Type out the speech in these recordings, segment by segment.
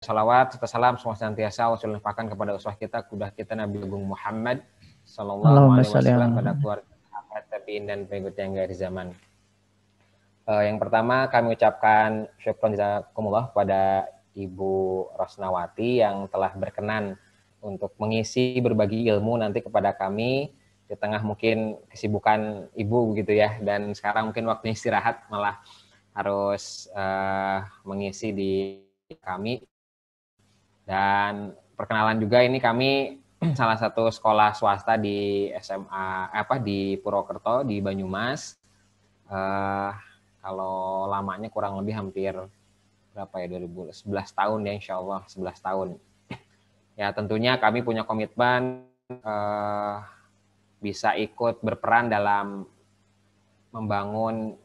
Salawat serta salam semua senantiasa Allah limpahkan kepada uswah kita, kuda kita Nabi Agung Muhammad Sallallahu Allahumma Alaihi sholli ala Wasallam, pada Muhammad. keluarga, sahabat, tabiin dan pengikut yang dari zaman. Yang pertama kami ucapkan syukron jazakumullah pada Ibu Rosnawati yang telah berkenan untuk mengisi berbagi ilmu nanti kepada kami di tengah mungkin kesibukan ibu begitu ya, dan sekarang mungkin waktunya istirahat malah harus mengisi di kami. Dan perkenalan juga, ini kami salah satu sekolah swasta di SMA di Purwokerto di Banyumas. Kalau lamanya kurang lebih hampir berapa ya, 2011 tahun ya, insya Allah 11 tahun. Ya tentunya kami punya komitmen bisa ikut berperan dalam membangun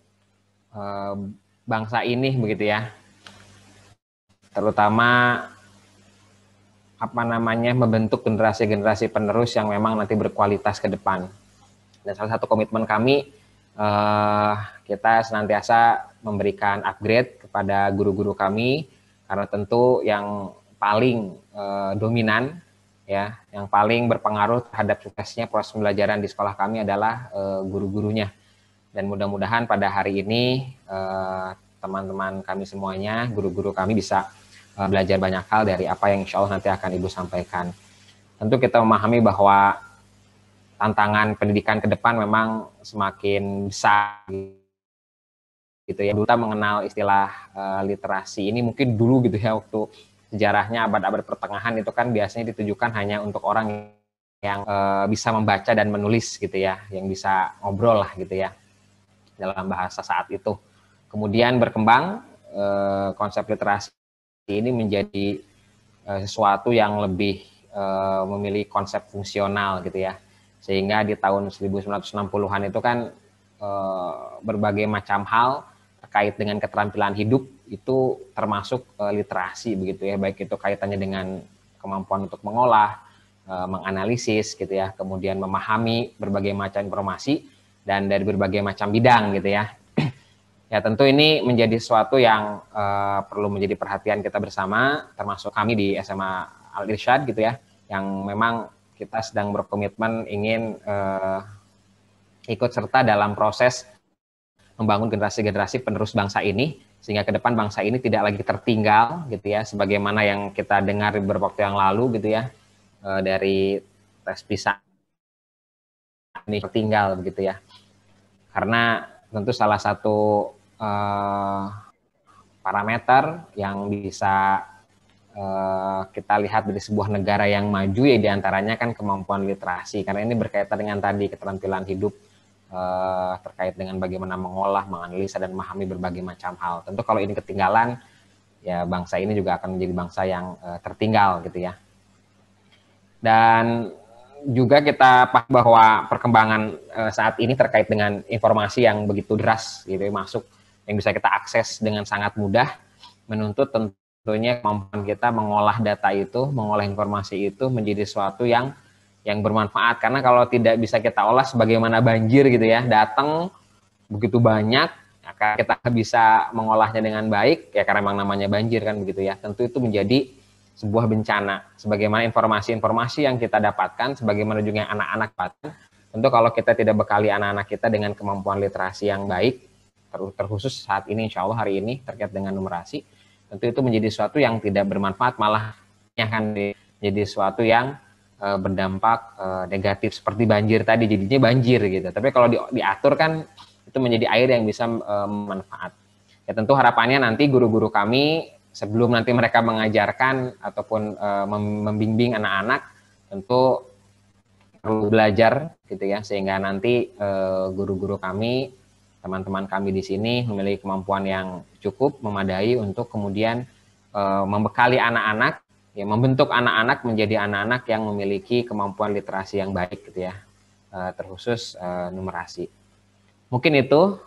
bangsa ini begitu ya. Terutama membentuk generasi-generasi penerus yang memang nanti berkualitas ke depan. Dan salah satu komitmen kami, kita senantiasa memberikan upgrade kepada guru-guru kami, karena tentu yang paling dominan ya, yang paling berpengaruh terhadap suksesnya proses pembelajaran di sekolah kami adalah guru-gurunya. Dan mudah-mudahan pada hari ini teman-teman kami semuanya, guru-guru kami bisa belajar banyak hal dari apa yang insya Allah nanti akan Ibu sampaikan. Tentu kita memahami bahwa tantangan pendidikan ke depan memang semakin besar gitu ya. Kita mengenal istilah literasi ini mungkin dulu gitu ya, waktu sejarahnya abad-abad pertengahan itu kan biasanya ditujukan hanya untuk orang yang bisa membaca dan menulis gitu ya, yang bisa ngobrol lah gitu ya dalam bahasa saat itu. Kemudian berkembang konsep literasi ini menjadi sesuatu yang lebih memiliki konsep fungsional gitu ya, sehingga di tahun 1960-an itu kan berbagai macam hal terkait dengan keterampilan hidup itu termasuk literasi begitu ya, baik itu kaitannya dengan kemampuan untuk mengolah, menganalisis gitu ya, kemudian memahami berbagai macam informasi dan dari berbagai macam bidang gitu ya. Ya tentu ini menjadi sesuatu yang perlu menjadi perhatian kita bersama, termasuk kami di SMA Al-Irsyad gitu ya, yang memang kita sedang berkomitmen ingin ikut serta dalam proses membangun generasi-generasi penerus bangsa ini, sehingga ke depan bangsa ini tidak lagi tertinggal gitu ya, sebagaimana yang kita dengar beberapa waktu yang lalu gitu ya, dari tes PISA ini tertinggal begitu ya. Karena tentu salah satu parameter yang bisa kita lihat dari sebuah negara yang maju ya diantaranya kan kemampuan literasi, karena ini berkaitan dengan tadi keterampilan hidup terkait dengan bagaimana mengolah, menganalisa dan memahami berbagai macam hal. Tentu kalau ini ketinggalan ya bangsa ini juga akan menjadi bangsa yang tertinggal gitu ya. Dan juga kita paham bahwa perkembangan saat ini terkait dengan informasi yang begitu deras gitu ya, masuk yang bisa kita akses dengan sangat mudah, menuntut tentunya kemampuan kita mengolah data itu, mengolah informasi itu menjadi sesuatu yang bermanfaat. Karena kalau tidak bisa kita olah sebagaimana banjir gitu ya, datang begitu banyak, maka kita bisa mengolahnya dengan baik ya, karena memang namanya banjir kan begitu ya. Tentu itu menjadi sebuah bencana. Sebagaimana informasi-informasi yang kita dapatkan, sebagaimana juga yang anak-anak dapatkan, tentu kalau kita tidak bekali anak-anak kita dengan kemampuan literasi yang baik, terkhusus saat ini insya Allah hari ini terkait dengan numerasi, tentu itu menjadi sesuatu yang tidak bermanfaat, malah akan menjadi sesuatu yang berdampak negatif seperti banjir tadi, jadinya banjir gitu. Tapi kalau diatur kan itu menjadi air yang bisa bermanfaat. Ya tentu harapannya nanti guru-guru kami sebelum nanti mereka mengajarkan ataupun membimbing anak-anak tentu perlu belajar gitu ya, sehingga nanti guru-guru kami, teman-teman kami di sini memiliki kemampuan yang cukup memadai untuk kemudian membekali anak-anak ya, membentuk anak-anak menjadi anak-anak yang memiliki kemampuan literasi yang baik gitu ya, terkhusus numerasi. Mungkin itu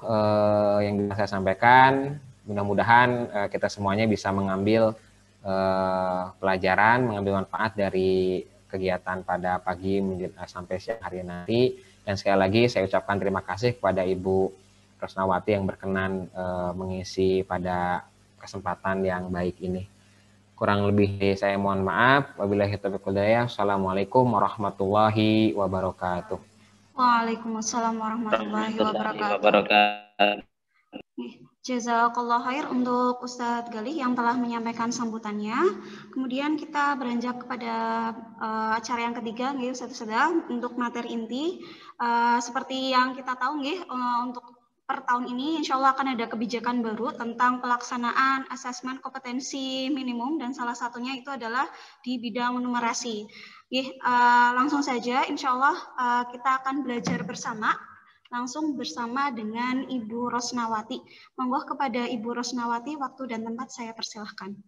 yang bisa saya sampaikan. Mudah-mudahan kita semuanya bisa mengambil pelajaran, mengambil manfaat dari kegiatan pada pagi sampai siang hari nanti. Dan sekali lagi saya ucapkan terima kasih kepada Ibu Rosnawati yang berkenan mengisi pada kesempatan yang baik ini. Kurang lebih saya mohon maaf. Wabillahi taufiq wal hidayah. Assalamualaikum warahmatullahi wabarakatuh. Waalaikumsalam warahmatullahi wabarakatuh. Jazakallah khair untuk Ustadz Galih yang telah menyampaikan sambutannya. Kemudian kita beranjak kepada acara yang ketiga, nggih Ustadz Ustadzah, untuk materi inti. Seperti yang kita tahu, nggih, untuk per tahun ini insya Allah akan ada kebijakan baru tentang pelaksanaan asesmen kompetensi minimum, dan salah satunya itu adalah di bidang numerasi. Langsung saja insya Allah kita akan belajar bersama langsung bersama dengan Ibu Rosnawati. Monggo kepada Ibu Rosnawati, waktu dan tempat saya persilahkan.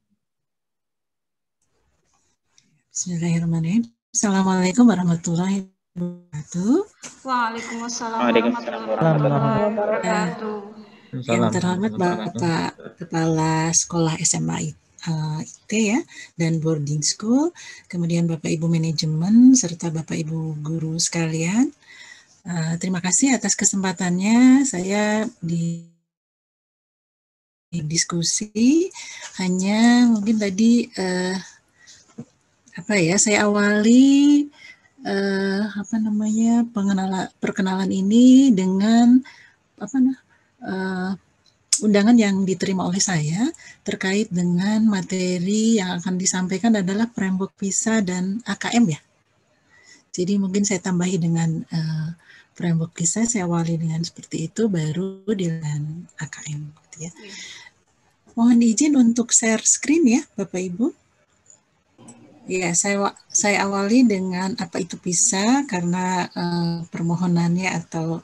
Bismillahirrahmanirrahim. Assalamualaikum warahmatullahi wabarakatuh. Waalaikumsalam warahmatullahi wabarakatuh. Yang terhormat Bapak Kepala Sekolah SMA IT ya, dan boarding school, kemudian Bapak Ibu manajemen, serta Bapak Ibu guru sekalian. Terima kasih atas kesempatannya. Saya di diskusi hanya mungkin tadi saya awali perkenalan ini dengan undangan yang diterima oleh saya terkait dengan materi yang akan disampaikan adalah framework PISA dan AKM ya. Jadi mungkin saya tambahi dengan framework PISA, saya awali dengan seperti itu, baru dengan AKM. Gitu ya. Mohon izin untuk share screen ya, Bapak Ibu. Ya, saya awali dengan apa itu PISA karena permohonannya atau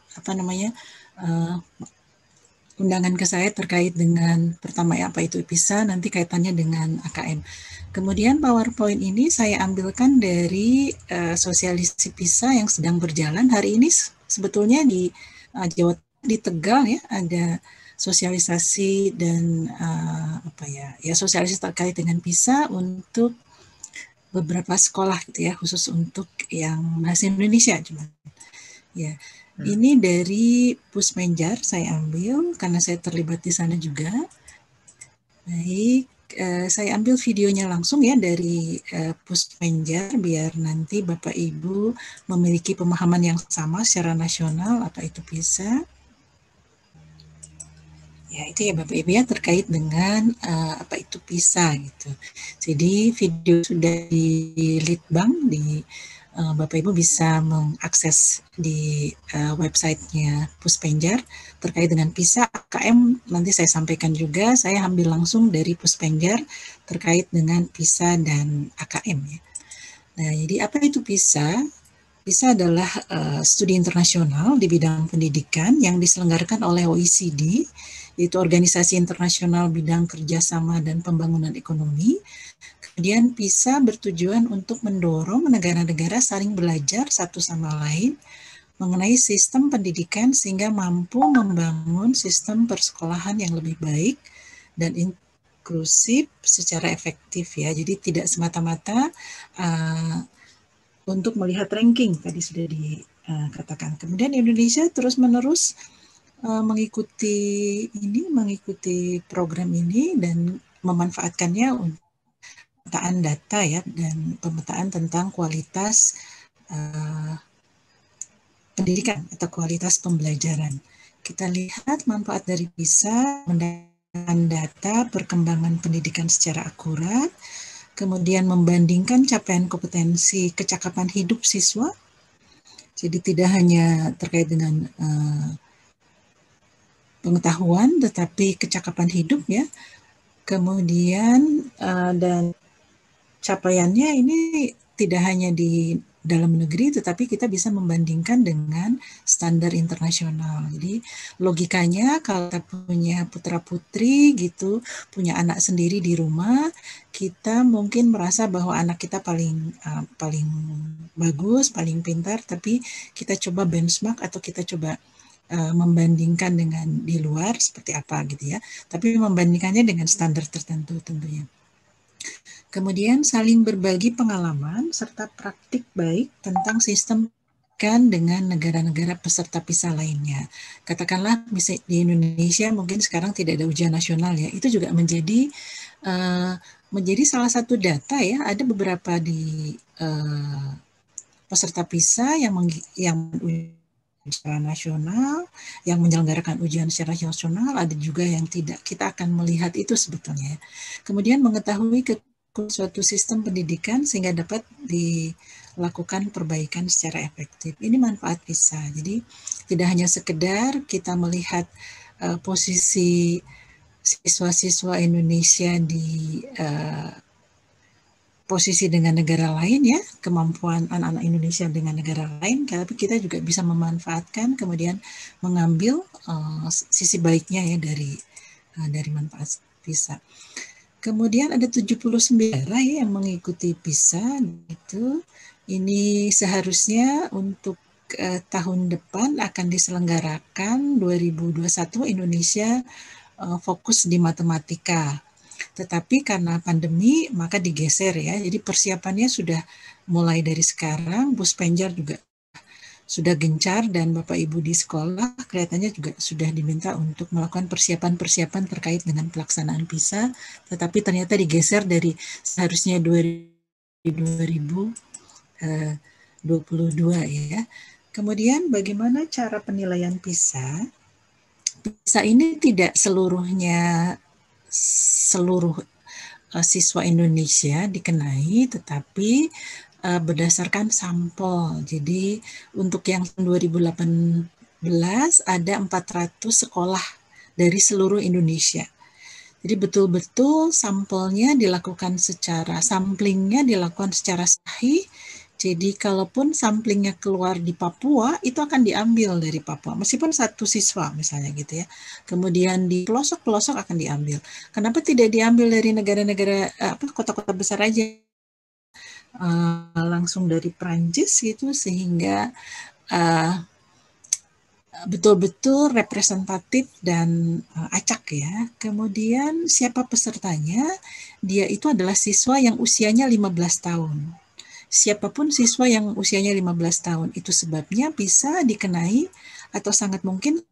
undangan ke saya terkait dengan pertama ya apa itu PISA, nanti kaitannya dengan AKM. Kemudian PowerPoint ini saya ambilkan dari sosialisasi PISA yang sedang berjalan hari ini. Sebetulnya di Jawa di Tegal ya ada sosialisasi dan sosialisasi terkait dengan PISA untuk beberapa sekolah gitu ya, khusus untuk yang bahasa Indonesia cuma. Ya. Ini dari Pusmenjar saya ambil karena saya terlibat di sana juga. Baik, saya ambil videonya langsung ya dari Pusmenjar biar nanti Bapak Ibu memiliki pemahaman yang sama secara nasional apa itu PISA. Ya, itu ya Bapak Ibu ya terkait dengan apa itu PISA gitu. Jadi video sudah di Litbang, di Bapak Ibu bisa mengakses di websitenya Puspenjar terkait dengan PISA. AKM nanti saya sampaikan juga, saya ambil langsung dari Puspenjar terkait dengan PISA dan AKM ya. Nah, jadi apa itu PISA? PISA adalah studi internasional di bidang pendidikan yang diselenggarakan oleh OECD, yaitu Organisasi Internasional Bidang Kerjasama dan Pembangunan Ekonomi. Kemudian PISA bertujuan untuk mendorong negara-negara saling belajar satu sama lain mengenai sistem pendidikan sehingga mampu membangun sistem persekolahan yang lebih baik dan inklusif secara efektif ya. Jadi tidak semata-mata untuk melihat ranking tadi sudah dikatakan. Kemudian Indonesia terus-menerus mengikuti program ini dan memanfaatkannya untuk pemetaan data ya dan pemetaan tentang kualitas pendidikan atau kualitas pembelajaran. Kita lihat manfaat dari PISA mendapatkan data perkembangan pendidikan secara akurat, kemudian membandingkan capaian kompetensi kecakapan hidup siswa. Jadi tidak hanya terkait dengan pengetahuan, tetapi kecakapan hidup ya. Kemudian dan capaiannya ini tidak hanya di dalam negeri, tetapi kita bisa membandingkan dengan standar internasional. Jadi logikanya kalau kita punya putra-putri gitu, punya anak sendiri di rumah, kita mungkin merasa bahwa anak kita paling bagus, paling pintar, tapi kita coba benchmark atau kita coba membandingkan dengan di luar seperti apa gitu ya. Tapi membandingkannya dengan standar tertentu tentunya. Kemudian saling berbagi pengalaman serta praktik baik tentang sistem pendidikan dengan negara-negara peserta PISA lainnya. Katakanlah misalnya di Indonesia mungkin sekarang tidak ada ujian nasional ya, itu juga menjadi menjadi salah satu data ya. Ada beberapa di peserta PISA yang secara nasional, yang menyelenggarakan ujian secara nasional, ada juga yang tidak. Kita akan melihat itu sebetulnya. Kemudian mengetahui suatu sistem pendidikan sehingga dapat dilakukan perbaikan secara efektif. Ini manfaat PISA. Jadi tidak hanya sekedar kita melihat posisi siswa-siswa Indonesia di posisi dengan negara lain ya, kemampuan anak-anak Indonesia dengan negara lain, tapi kita juga bisa memanfaatkan kemudian mengambil sisi baiknya ya dari manfaat PISA. Kemudian ada 79 negara ya yang mengikuti PISA itu. Ini seharusnya untuk tahun depan akan diselenggarakan 2021 Indonesia fokus di matematika. Tetapi karena pandemi maka digeser ya. Jadi persiapannya sudah mulai dari sekarang. Buspenjar juga sudah gencar dan Bapak Ibu di sekolah kelihatannya juga sudah diminta untuk melakukan persiapan-persiapan terkait dengan pelaksanaan PISA. Tetapi ternyata digeser dari seharusnya 2022 ya. Kemudian bagaimana cara penilaian PISA? PISA ini tidak seluruhnya seluruh siswa Indonesia dikenai, tetapi berdasarkan sampel. Jadi untuk yang 2018 ada 400 sekolah dari seluruh Indonesia. Jadi betul-betul samplingnya dilakukan secara sahih. Jadi kalaupun samplingnya keluar di Papua, itu akan diambil dari Papua, meskipun satu siswa misalnya gitu ya. Kemudian di pelosok-pelosok akan diambil. Kenapa tidak diambil dari negara-negara kota-kota besar aja? Langsung dari Prancis gitu, sehingga betul-betul representatif dan acak ya. Kemudian siapa pesertanya? Dia itu adalah siswa yang usianya 15 tahun. Siapapun siswa yang usianya 15 tahun, itu sebabnya bisa dikenai atau sangat mungkin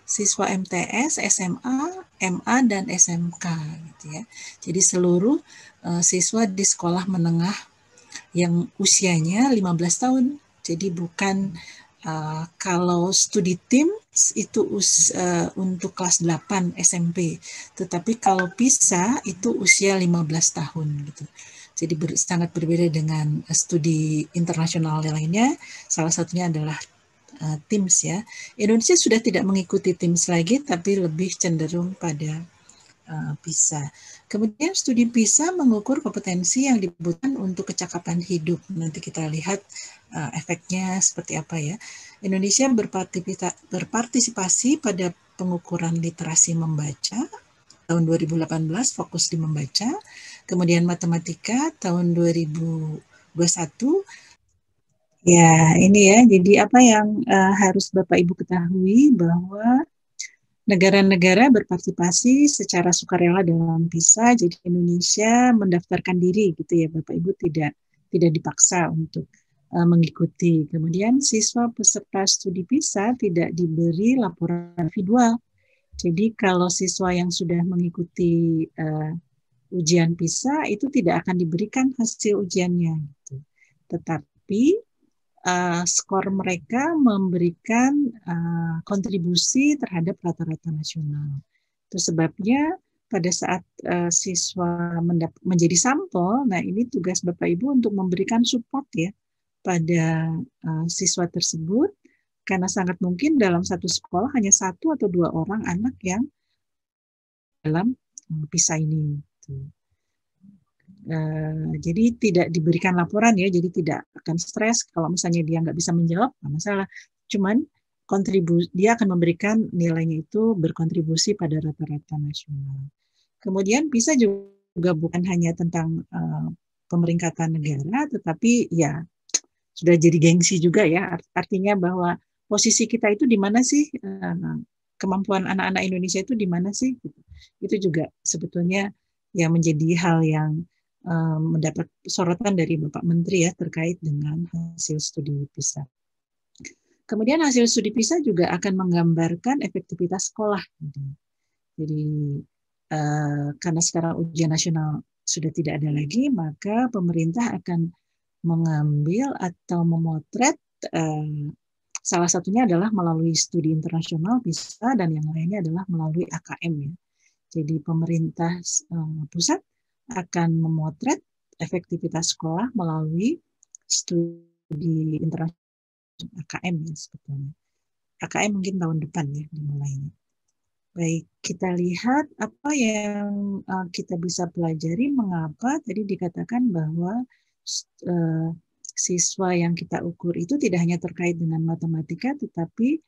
siswa MTS, SMA, MA, dan SMK gitu ya. Jadi seluruh siswa di sekolah menengah yang usianya 15 tahun. Jadi bukan kalau studi tim itu untuk kelas 8 SMP, tetapi kalau PISA itu usia 15 tahun gitu. Jadi sangat berbeda dengan studi internasional lainnya. Salah satunya adalah TIMSS ya. Indonesia sudah tidak mengikuti TIMSS lagi, tapi lebih cenderung pada PISA. Kemudian studi PISA mengukur kompetensi yang dibutuhkan untuk kecakapan hidup. Nanti kita lihat efeknya seperti apa ya. Indonesia berpartisipasi pada pengukuran literasi membaca tahun 2018, fokus di membaca. Kemudian matematika tahun 2021. Ya, ini ya. Jadi apa yang harus Bapak Ibu ketahui bahwa negara-negara berpartisipasi secara sukarela dalam PISA. Jadi Indonesia mendaftarkan diri gitu ya Bapak Ibu, tidak dipaksa untuk mengikuti. Kemudian siswa peserta studi PISA tidak diberi laporan individual. Jadi kalau siswa yang sudah mengikuti ujian PISA itu tidak akan diberikan hasil ujiannya, gitu. Tetapi skor mereka memberikan kontribusi terhadap rata-rata nasional. Itu sebabnya pada saat siswa menjadi sampel, nah ini tugas Bapak Ibu untuk memberikan support ya pada siswa tersebut, karena sangat mungkin dalam satu sekolah hanya 1 atau 2 orang anak yang dalam PISA ini. Jadi tidak diberikan laporan ya, jadi tidak akan stres kalau misalnya dia nggak bisa menjawab, nggak masalah. Cuman dia akan memberikan nilainya itu berkontribusi pada rata-rata nasional. Kemudian PISA juga bukan hanya tentang pemeringkatan negara, tetapi ya sudah jadi gengsi juga ya, artinya bahwa posisi kita itu di mana sih, kemampuan anak-anak Indonesia itu di mana sih? Itu juga sebetulnya yang menjadi hal yang mendapat sorotan dari Bapak Menteri ya terkait dengan hasil studi PISA. Kemudian hasil studi PISA juga akan menggambarkan efektivitas sekolah. Jadi karena sekarang ujian nasional sudah tidak ada lagi, maka pemerintah akan mengambil atau memotret, salah satunya adalah melalui studi internasional PISA dan yang lainnya adalah melalui AKM ya. Jadi pemerintah pusat akan memotret efektivitas sekolah melalui studi internasional AKM ya sebetulnya. AKM mungkin tahun depan ya dimulainya. Baik, kita lihat apa yang kita bisa pelajari, mengapa tadi dikatakan bahwa siswa yang kita ukur itu tidak hanya terkait dengan matematika, tetapi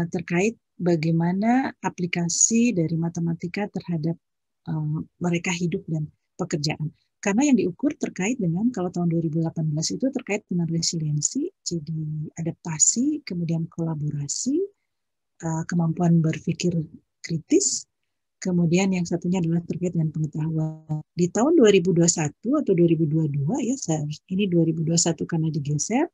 terkait bagaimana aplikasi dari matematika terhadap mereka hidup dan pekerjaan. Karena yang diukur terkait dengan, kalau tahun 2018 itu terkait dengan resiliensi, jadi adaptasi, kemudian kolaborasi, kemampuan berpikir kritis, kemudian yang satunya adalah terkait dengan pengetahuan. Di tahun 2021 atau 2022 ya, ini 2021 karena digeser,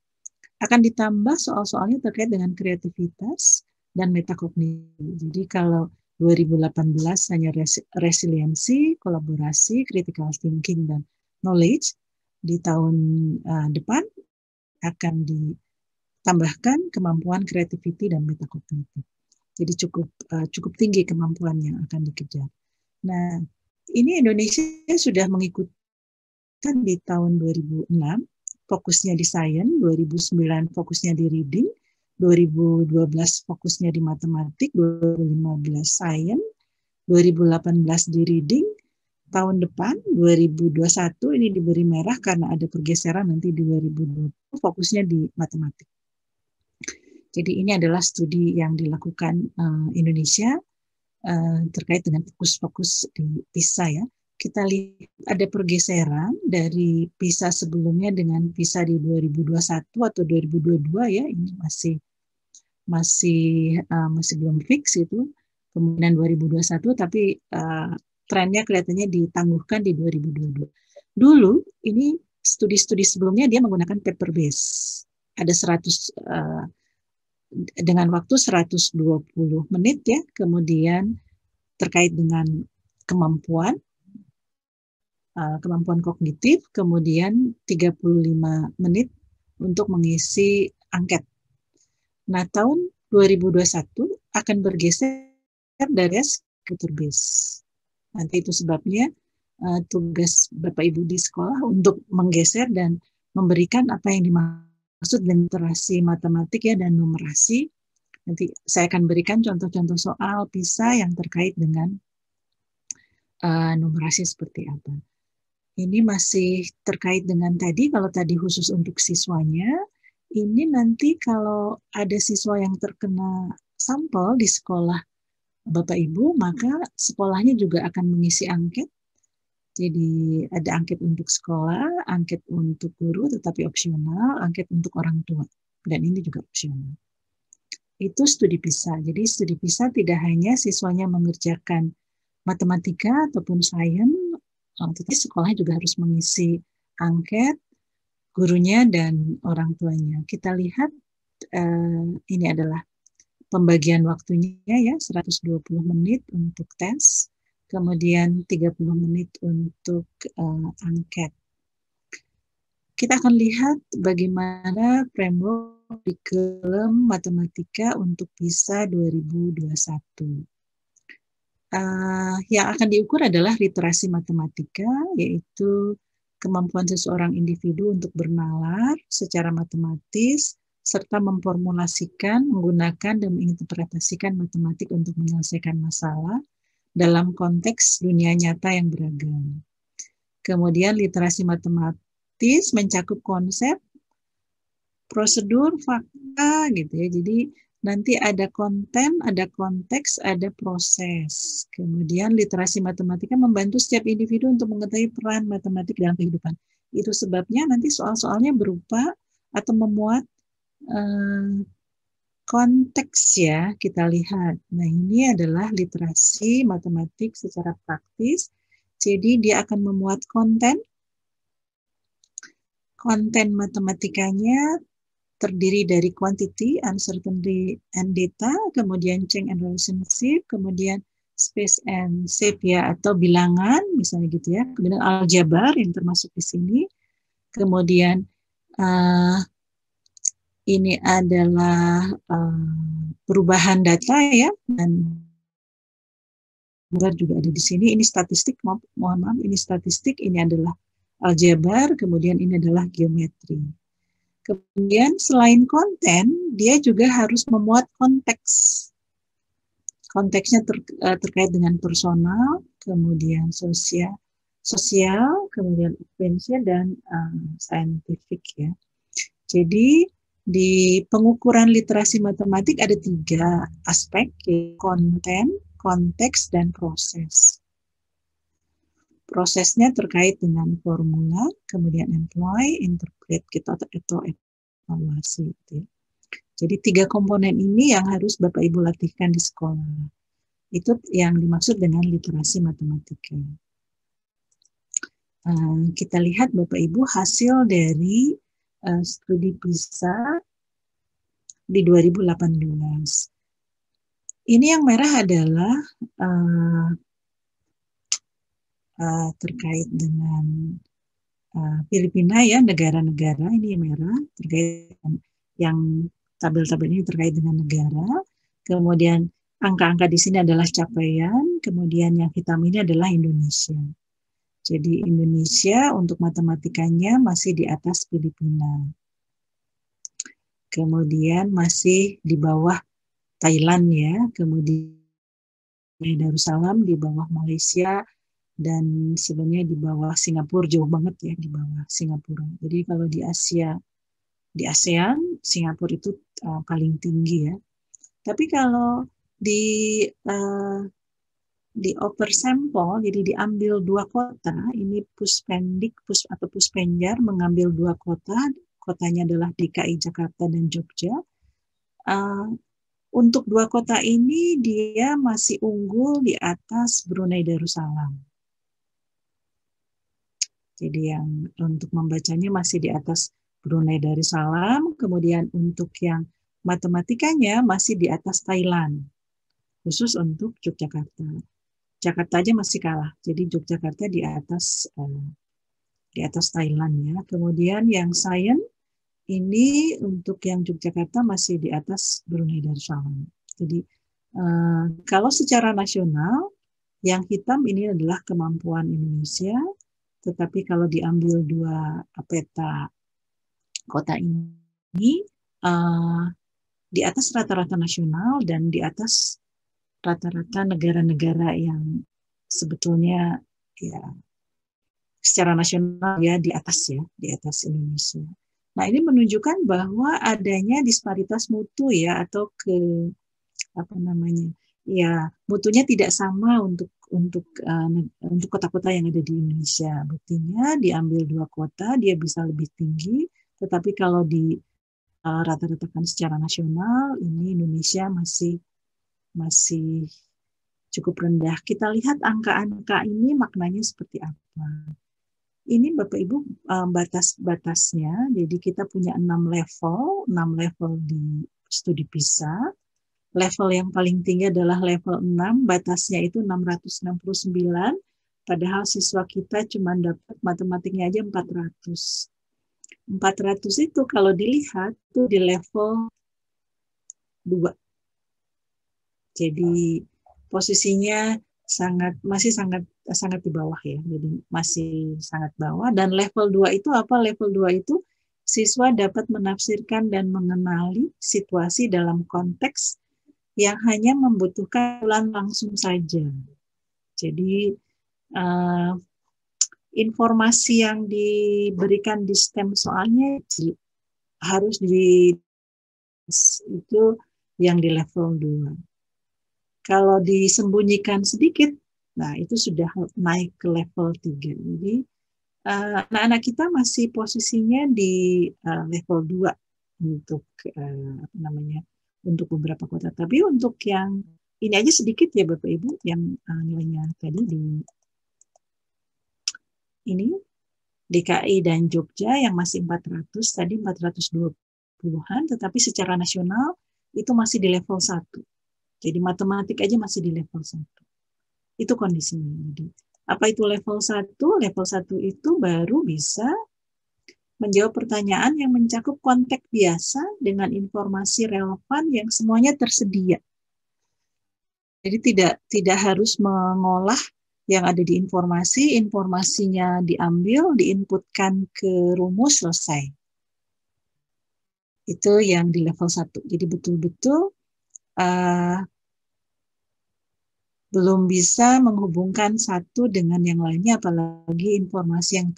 akan ditambah soal-soalnya terkait dengan kreativitas dan metakognitif. Jadi kalau 2018 hanya resiliensi, kolaborasi, critical thinking, dan knowledge, di tahun depan akan ditambahkan kemampuan creativity dan metakognitif. Jadi cukup tinggi kemampuan yang akan dikejar. Nah, ini Indonesia sudah mengikutkan di tahun 2006, fokusnya di science, 2009 fokusnya di reading, 2012 fokusnya di matematik, 2015 science, 2018 di reading, tahun depan 2021 ini diberi merah karena ada pergeseran nanti di 2020 fokusnya di matematik. Jadi ini adalah studi yang dilakukan Indonesia terkait dengan fokus-fokus di PISA ya. Kita lihat ada pergeseran dari PISA sebelumnya dengan PISA di 2021 atau 2022 ya. Ini masih belum fix itu. Kemudian 2021 tapi trennya kelihatannya ditangguhkan di 2022. Dulu ini studi-studi sebelumnya dia menggunakan paper base. Ada 100 dengan waktu 120 menit ya, kemudian terkait dengan kemampuan kognitif, kemudian 35 menit untuk mengisi angket. Nah, tahun 2021 akan bergeser dari paper base. Nanti itu sebabnya tugas Bapak Ibu di sekolah untuk menggeser dan memberikan apa yang dimaksud dengan literasi matematik ya dan numerasi. Nanti saya akan berikan contoh-contoh soal PISA yang terkait dengan numerasi seperti apa. Ini masih terkait dengan tadi, kalau tadi khusus untuk siswanya, ini nanti kalau ada siswa yang terkena sampel di sekolah Bapak Ibu, maka sekolahnya juga akan mengisi angket. Jadi ada angket untuk sekolah, angket untuk guru tetapi opsional, angket untuk orang tua. Dan ini juga opsional. Itu studi PISA. Jadi studi PISA tidak hanya siswanya mengerjakan matematika ataupun sains, tetapi sekolahnya juga harus mengisi angket, gurunya dan orang tuanya. Kita lihat ini adalah pembagian waktunya ya, 120 menit untuk tes, kemudian 30 menit untuk angket. Kita akan lihat bagaimana framework kurikulum matematika untuk PISA 2021. Yang akan diukur adalah literasi matematika, yaitu kemampuan seseorang individu untuk bernalar secara matematis, serta memformulasikan, menggunakan, dan menginterpretasikan matematik untuk menyelesaikan masalah dalam konteks dunia nyata yang beragam. Kemudian literasi matematis mencakup konsep, prosedur, fakta, gitu ya. Jadi nanti ada konten, ada konteks, ada proses. Kemudian literasi matematika membantu setiap individu untuk mengetahui peran matematik dalam kehidupan. Itu sebabnya nanti soal-soalnya berupa atau memuat konteks ya, kita lihat. Nah, ini adalah literasi matematik secara praktis. Jadi dia akan memuat konten matematikanya terdiri dari quantity, uncertainty, and data, kemudian change and relationship, kemudian space and shape ya, atau bilangan misalnya gitu ya. Kemudian aljabar yang termasuk di sini. Kemudian ini adalah perubahan data ya, dan juga ada di sini. Ini statistik, mohon maaf, ini statistik, ini adalah aljabar, kemudian ini adalah geometri. Kemudian selain konten, dia juga harus memuat konteks. Konteksnya terkait dengan personal, kemudian sosial, kemudian adventure, dan scientific ya. Jadi di pengukuran literasi matematik ada 3 aspek, konten, konteks, dan proses. Prosesnya terkait dengan formula, kemudian employ, interpret, atau evaluasi. Gitu ya. Jadi 3 komponen ini yang harus Bapak Ibu latihkan di sekolah. Itu yang dimaksud dengan literasi matematika. Kita lihat Bapak Ibu hasil dari studi PISA di 2018. Ini yang merah adalah terkait dengan Filipina ya, negara-negara, ini yang merah, terkait dengan yang tabel-tabel ini terkait dengan negara. Kemudian angka-angka di sini adalah capaian, kemudian yang hitam ini adalah Indonesia. Jadi Indonesia untuk matematikanya masih di atas Filipina. Kemudian masih di bawah Thailand ya, kemudian Darussalam di bawah Malaysia, dan sebenarnya di bawah Singapura, jauh banget ya di bawah Singapura. Jadi kalau di Asia, di ASEAN, Singapura itu paling tinggi ya. Tapi kalau di upper sample, jadi diambil 2 kota, ini Puspendik atau Puspenjar mengambil 2 kota, kotanya adalah DKI Jakarta dan Jogja. Untuk 2 kota ini dia masih unggul di atas Brunei Darussalam. Jadi yang untuk membacanya masih di atas Brunei Darussalam, kemudian untuk yang matematikanya masih di atas Thailand, khusus untuk Yogyakarta. Jakarta aja masih kalah, jadi Yogyakarta di atas Thailand ya. Kemudian yang sains ini untuk yang Yogyakarta masih di atas Brunei Darussalam. Jadi kalau secara nasional yang hitam ini adalah kemampuan Indonesia, tetapi kalau diambil 2 peta kota ini di atas rata-rata nasional dan di atas rata-rata negara-negara yang sebetulnya ya secara nasional ya di atas Indonesia. Nah, ini menunjukkan bahwa adanya disparitas mutu ya, atau mutunya tidak sama untuk kota-kota yang ada di Indonesia. Buktinya diambil 2 kota dia bisa lebih tinggi, tetapi kalau di rata-ratakan secara nasional ini Indonesia masih cukup rendah. Kita lihat angka-angka ini maknanya seperti apa. Ini Bapak Ibu batas-batasnya. Jadi kita punya 6 level di studi PISA. Level yang paling tinggi adalah level 6, batasnya itu 669, padahal siswa kita cuma dapat matematiknya aja 400. 400 itu kalau dilihat itu di level 2. Jadi posisinya masih sangat di bawah ya. Jadi masih sangat bawah. Dan level 2 itu apa? Level 2 itu siswa dapat menafsirkan dan mengenali situasi dalam konteks yang hanya membutuhkan ulang langsung saja. Jadi informasi yang diberikan di STEM soalnya harus itu yang di level 2. Kalau disembunyikan sedikit, nah itu sudah naik ke level 3. Jadi anak-anak kita masih posisinya di level 2 untuk untuk beberapa kota. Tapi untuk yang ini aja sedikit ya Bapak Ibu, yang nilainya tadi di ini DKI dan Jogja yang masih 400, tadi 420-an, tetapi secara nasional itu masih di level 1. Jadi matematik aja masih di level 1. Itu kondisinya. Jadi, apa itu level 1? Level 1 itu baru bisa menjawab pertanyaan yang mencakup konteks biasa dengan informasi relevan yang semuanya tersedia. Jadi tidak harus mengolah yang ada di informasi, informasinya diambil, diinputkan ke rumus, selesai. Itu yang di level 1. Jadi betul-betul belum bisa menghubungkan satu dengan yang lainnya, apalagi informasi yang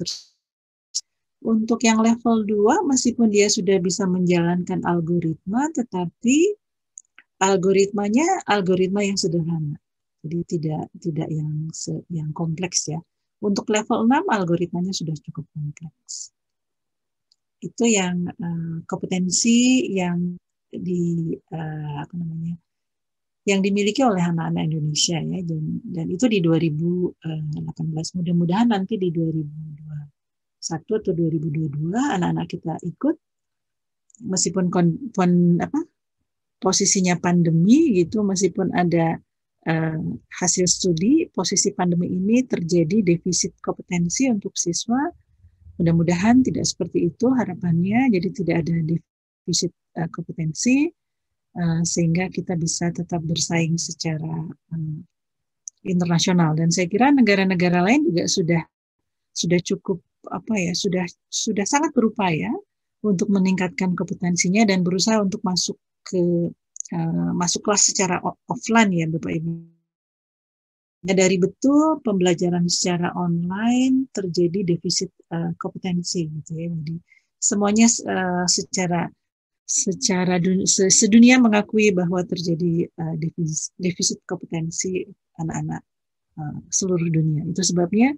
Untuk yang level 2, meskipun dia sudah bisa menjalankan algoritma, tetapi algoritmanya algoritma yang sederhana. Jadi tidak yang kompleks ya. Untuk level 6 algoritmanya sudah cukup kompleks. Itu yang kompetensi yang yang dimiliki oleh anak-anak Indonesia ya, dan itu di 2018. Mudah-mudahan nanti di 2021 atau 2022 anak-anak kita ikut, meskipun posisinya pandemi gitu, meskipun ada hasil studi, posisi pandemi ini terjadi defisit kompetensi untuk siswa. Mudah-mudahan tidak seperti itu harapannya, jadi tidak ada defisit kompetensi, sehingga kita bisa tetap bersaing secara internasional. Dan saya kira negara-negara lain juga sudah cukup sudah sangat berupaya untuk meningkatkan kompetensinya dan berusaha untuk masuk kelas secara offline ya Bapak Ibu. Dari betul pembelajaran secara online terjadi defisit kompetensi gitu ya. Jadi semuanya sedunia mengakui bahwa terjadi defisit kompetensi anak-anak seluruh dunia. Itu sebabnya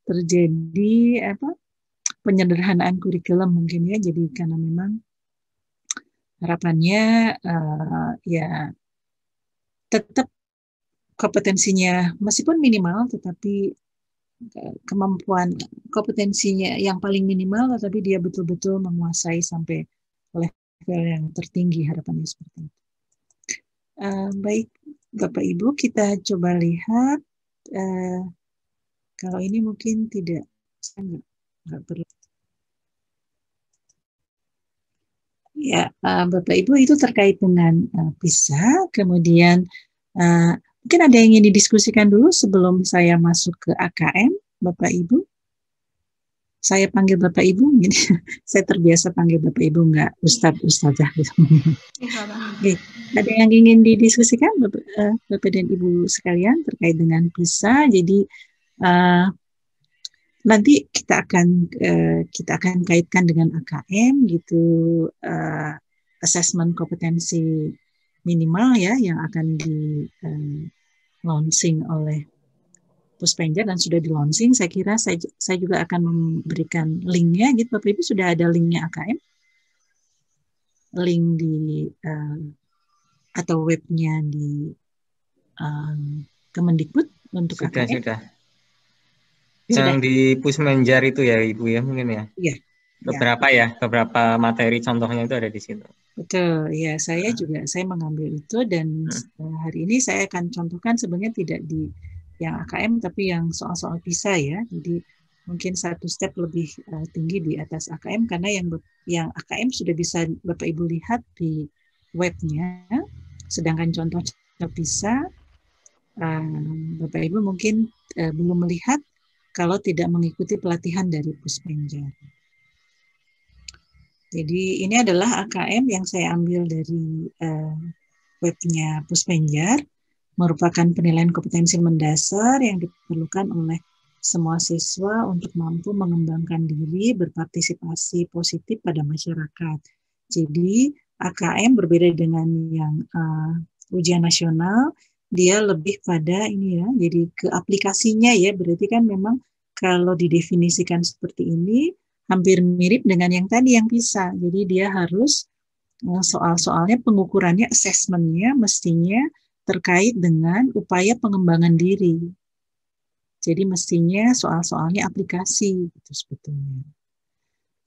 terjadi penyederhanaan kurikulum mungkin ya. Jadi karena memang harapannya ya tetap kompetensinya meskipun minimal, tetapi kemampuan kompetensinya yang paling minimal, tetapi dia betul-betul menguasai sampai level yang tertinggi, harapannya seperti itu. Baik Bapak Ibu, kita coba lihat kalau ini mungkin tidak perlu. Ya, Bapak Ibu, itu terkait dengan PISA. Kemudian mungkin ada yang ingin didiskusikan dulu sebelum saya masuk ke AKM, Bapak Ibu. Saya panggil Bapak Ibu, saya terbiasa panggil Bapak Ibu, enggak Ustazah. Oke, ada yang ingin didiskusikan Bapak dan Ibu sekalian terkait dengan PISA. Jadi nanti kita akan kaitkan dengan AKM gitu, assessment kompetensi minimal ya yang akan di launching oleh Puspenjar dan sudah di launching. Saya kira saya juga akan memberikan linknya gitu. Bapak Ibu sudah ada linknya AKM, link di atau webnya di Kemendikbud untuk AKM. Yang di Pusmenjar itu ya Ibu ya mungkin ya. Iya. Beberapa materi contohnya itu ada di situ. Betul, ya saya mengambil itu dan hari ini saya akan contohkan sebenarnya tidak di yang AKM tapi yang soal-soal PISA ya. Jadi mungkin satu step lebih tinggi di atas AKM karena yang AKM sudah bisa Bapak Ibu lihat di webnya, sedangkan contoh PISA Bapak Ibu mungkin belum melihat kalau tidak mengikuti pelatihan dari Puspenjar. Jadi ini adalah AKM yang saya ambil dari webnya Puspenjar, merupakan penilaian kompetensi mendasar yang diperlukan oleh semua siswa untuk mampu mengembangkan diri, berpartisipasi positif pada masyarakat. Jadi AKM berbeda dengan yang ujian nasional, dia lebih pada ini ya, jadi ke aplikasinya ya, berarti kan memang kalau didefinisikan seperti ini, hampir mirip dengan yang tadi yang PISA. Jadi dia harus soal-soalnya pengukurannya, assessment-nya mestinya terkait dengan upaya pengembangan diri. Jadi mestinya soal-soalnya aplikasi gitu sebetulnya.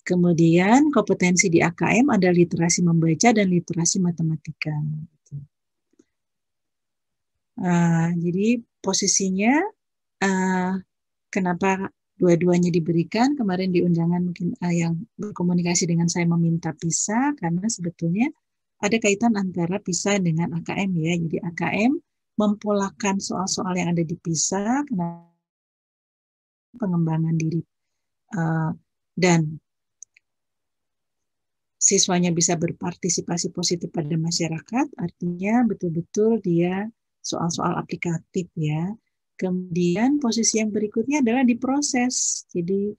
Kemudian kompetensi di AKM ada literasi membaca dan literasi matematika. Jadi posisinya, kenapa dua-duanya diberikan, kemarin di undangan mungkin yang berkomunikasi dengan saya meminta PISA, karena sebetulnya ada kaitan antara PISA dengan AKM ya. Jadi AKM mempolakan soal-soal yang ada di PISA, pengembangan diri, dan siswanya bisa berpartisipasi positif pada masyarakat, artinya betul-betul dia soal-soal aplikatif ya. Kemudian posisi yang berikutnya adalah diproses. Jadi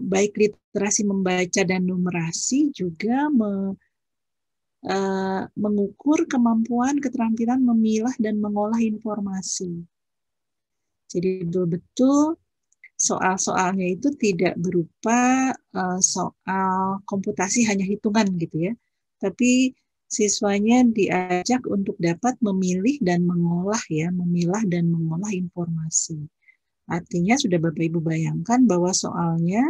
baik literasi membaca dan numerasi juga mengukur kemampuan, keterampilan memilah dan mengolah informasi. Jadi betul-betul soal-soalnya itu tidak berupa soal komputasi hanya hitungan gitu ya, tapi siswanya diajak untuk dapat memilih dan mengolah ya, memilah dan mengolah informasi. Artinya sudah Bapak Ibu bayangkan bahwa soalnya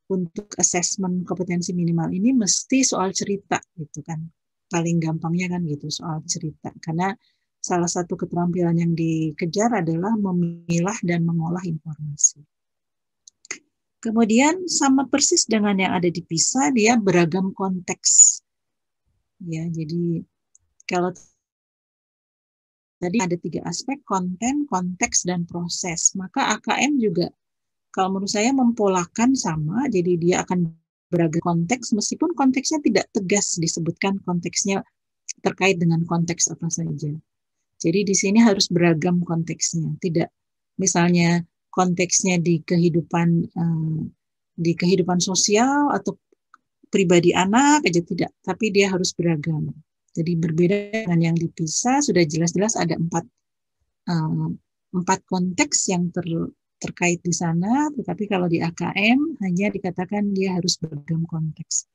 untuk asesmen kompetensi minimal ini mesti soal cerita gitu kan. Paling gampangnya kan gitu, soal cerita. Karena salah satu keterampilan yang dikejar adalah memilah dan mengolah informasi. Kemudian sama persis dengan yang ada di PISA, dia beragam konteks. Ya, jadi kalau tadi ada 3 aspek, konten, konteks, dan proses. Maka AKM juga kalau menurut saya mempolakan sama, jadi dia akan beragam konteks, meskipun konteksnya tidak tegas disebutkan konteksnya terkait dengan konteks apa saja. Jadi di sini harus beragam konteksnya, tidak misalnya konteksnya di kehidupan sosial atau pribadi anak aja tidak, tapi dia harus beragam. Jadi berbeda dengan yang di PISA sudah jelas-jelas ada 4 konteks yang terkait di sana, tetapi kalau di AKM hanya dikatakan dia harus beragam konteks.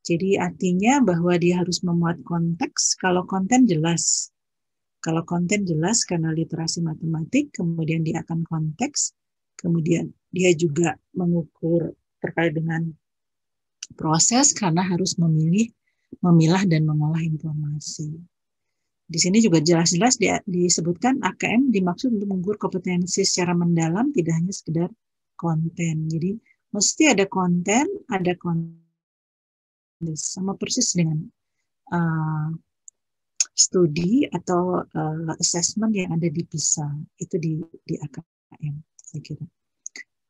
Jadi artinya bahwa dia harus memuat konteks, kalau konten jelas. Kalau konten jelas karena literasi matematik, kemudian dia akan konteks, kemudian dia juga mengukur terkait dengan proses karena harus memilah dan mengolah informasi. Di sini juga jelas-jelas disebutkan AKM dimaksud untuk mengukur kompetensi secara mendalam, tidak hanya sekedar konten. Jadi mesti ada konten, ada konten. Sama persis dengan studi atau assessment yang ada di PISA. Itu di AKM, saya kira.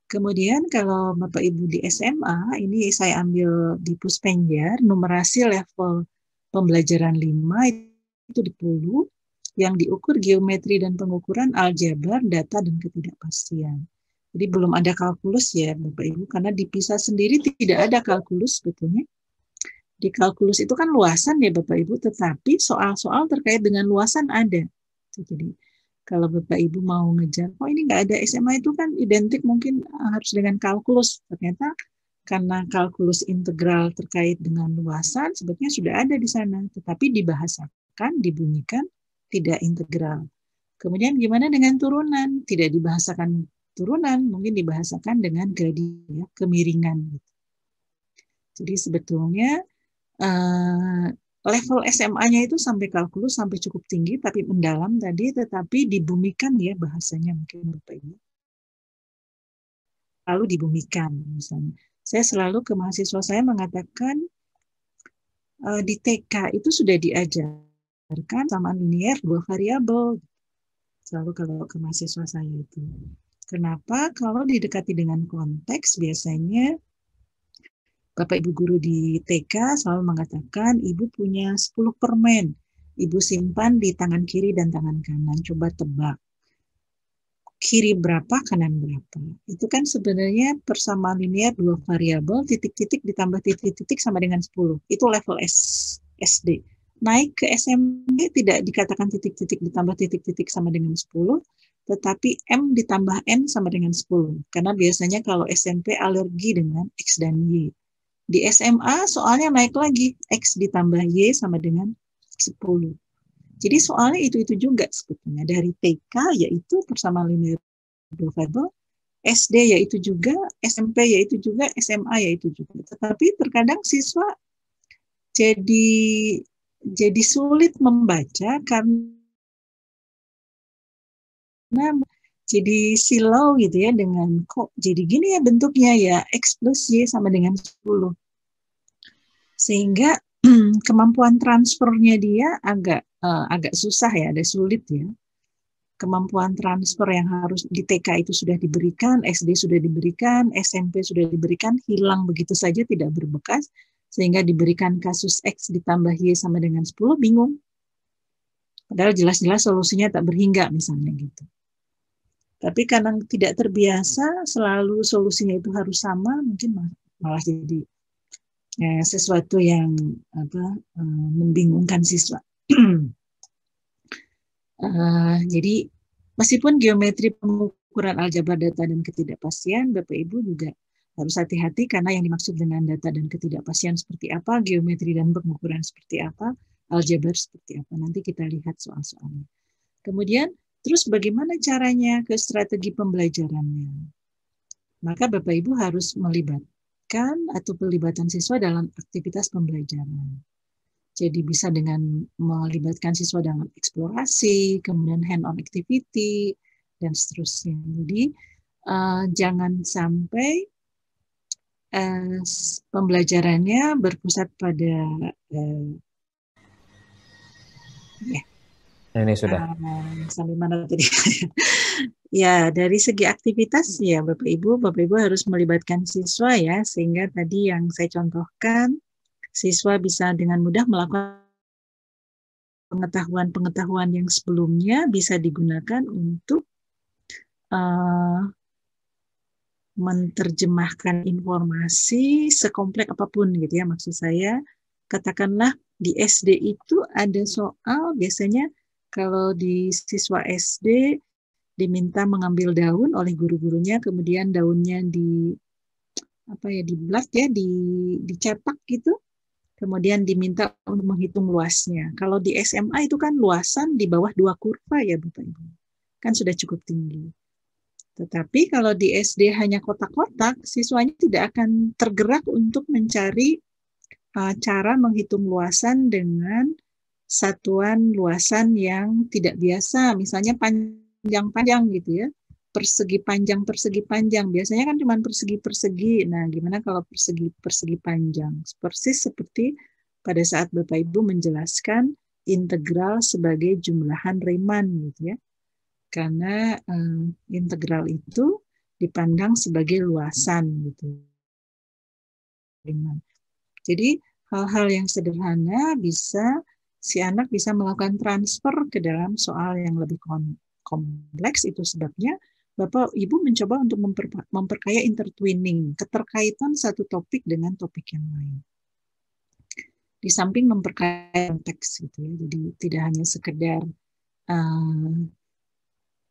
Kemudian kalau Bapak Ibu di SMA, ini saya ambil di Puspenjar, numerasi level pembelajaran 5, itu di Pulu, yang diukur geometri dan pengukuran aljabar, data, dan ketidakpastian. Jadi belum ada kalkulus ya Bapak Ibu, karena di PISA sendiri tidak ada kalkulus sebetulnya. Di kalkulus itu kan luasan ya Bapak Ibu, tetapi soal-soal terkait dengan luasan ada. Jadi kalau Bapak Ibu mau ngejar, oh ini nggak ada SMA itu kan identik mungkin harus dengan kalkulus. Ternyata karena kalkulus integral terkait dengan luasan sebetulnya sudah ada di sana, tetapi dibahasakan, dibunyikan tidak integral. Kemudian gimana dengan turunan? Tidak dibahasakan turunan, mungkin dibahasakan dengan gradien, ya, kemiringan. Jadi sebetulnya level SMA-nya itu sampai kalkulus, sampai cukup tinggi, tapi mendalam tadi, tetapi dibumikan ya bahasanya mungkin Bapak Ibu. Lalu dibumikan misalnya. Saya selalu ke mahasiswa saya mengatakan di TK itu sudah diajarkan samaan linier 2 variabel. Selalu kalau ke mahasiswa saya itu. Kenapa? Kalau didekati dengan konteks biasanya Bapak Ibu guru di TK selalu mengatakan, Ibu punya 10 permen. Ibu simpan di tangan kiri dan tangan kanan. Coba tebak. Kiri berapa, kanan berapa. Itu kan sebenarnya persamaan linear 2 variabel, titik-titik ditambah titik-titik sama dengan 10. Itu level SD. Naik ke SMP tidak dikatakan titik-titik ditambah titik-titik sama dengan 10, tetapi M ditambah N sama dengan 10. Karena biasanya kalau SMP alergi dengan X dan Y. Di SMA soalnya naik lagi, X ditambah Y sama dengan 10. Jadi soalnya itu juga sebetulnya. Dari TK yaitu persamaan linear 2 variabel, SD yaitu juga, SMP yaitu juga, SMA yaitu juga. Tetapi terkadang siswa jadi sulit membaca karena jadi silau gitu ya, dengan kok jadi gini ya bentuknya ya, X plus Y sama dengan 10. Sehingga kemampuan transfernya dia agak susah ya, ada sulit ya. Kemampuan transfer yang harus di TK itu sudah diberikan, SD sudah diberikan, SMP sudah diberikan, hilang begitu saja tidak berbekas, sehingga diberikan kasus X ditambah Y sama dengan 10, bingung. Padahal jelas-jelas solusinya tak berhingga misalnya gitu. Tapi karena tidak terbiasa, selalu solusinya itu harus sama, mungkin malah jadi sesuatu yang membingungkan siswa. Jadi meskipun geometri pengukuran aljabar data dan ketidakpastian, Bapak Ibu juga harus hati-hati karena yang dimaksud dengan data dan ketidakpastian seperti apa, geometri dan pengukuran seperti apa, aljabar seperti apa. Nanti kita lihat soal-soalnya. Kemudian, terus bagaimana caranya ke strategi pembelajarannya? Maka Bapak Ibu harus melibatkan atau pelibatan siswa dalam aktivitas pembelajaran. Jadi bisa dengan melibatkan siswa dalam eksplorasi, kemudian hand-on activity, dan seterusnya. Jadi jangan sampai pembelajarannya berpusat pada ini sudah. Sampai mana tadi? Ya, dari segi aktivitas ya Bapak Ibu harus melibatkan siswa ya, sehingga tadi yang saya contohkan, siswa bisa dengan mudah melakukan pengetahuan-pengetahuan yang sebelumnya bisa digunakan untuk menerjemahkan informasi sekompleks apapun gitu ya. Maksud saya, katakanlah di SD itu ada soal, biasanya kalau di siswa SD diminta mengambil daun oleh guru-gurunya, kemudian daunnya dibelah ya, dicetak gitu. Kemudian diminta untuk menghitung luasnya. Kalau di SMA itu kan luasan di bawah 2 kurva ya Bapak Ibu. Kan sudah cukup tinggi. Tetapi kalau di SD hanya kotak-kotak, siswanya tidak akan tergerak untuk mencari cara menghitung luasan dengan satuan luasan yang tidak biasa. Misalnya panjang-panjang gitu ya. Persegi panjang. Biasanya kan cuma persegi. Nah, gimana kalau persegi panjang? Persis seperti pada saat Bapak Ibu menjelaskan integral sebagai jumlahan Riemann gitu ya. Karena integral itu dipandang sebagai luasan gitu. Riemann. Jadi hal-hal yang sederhana si anak bisa melakukan transfer ke dalam soal yang lebih kompleks. Itu sebabnya Bapak Ibu mencoba untuk memperkaya intertwining, keterkaitan satu topik dengan topik yang lain. Di samping memperkaya konteks gitu ya. Jadi tidak hanya sekedar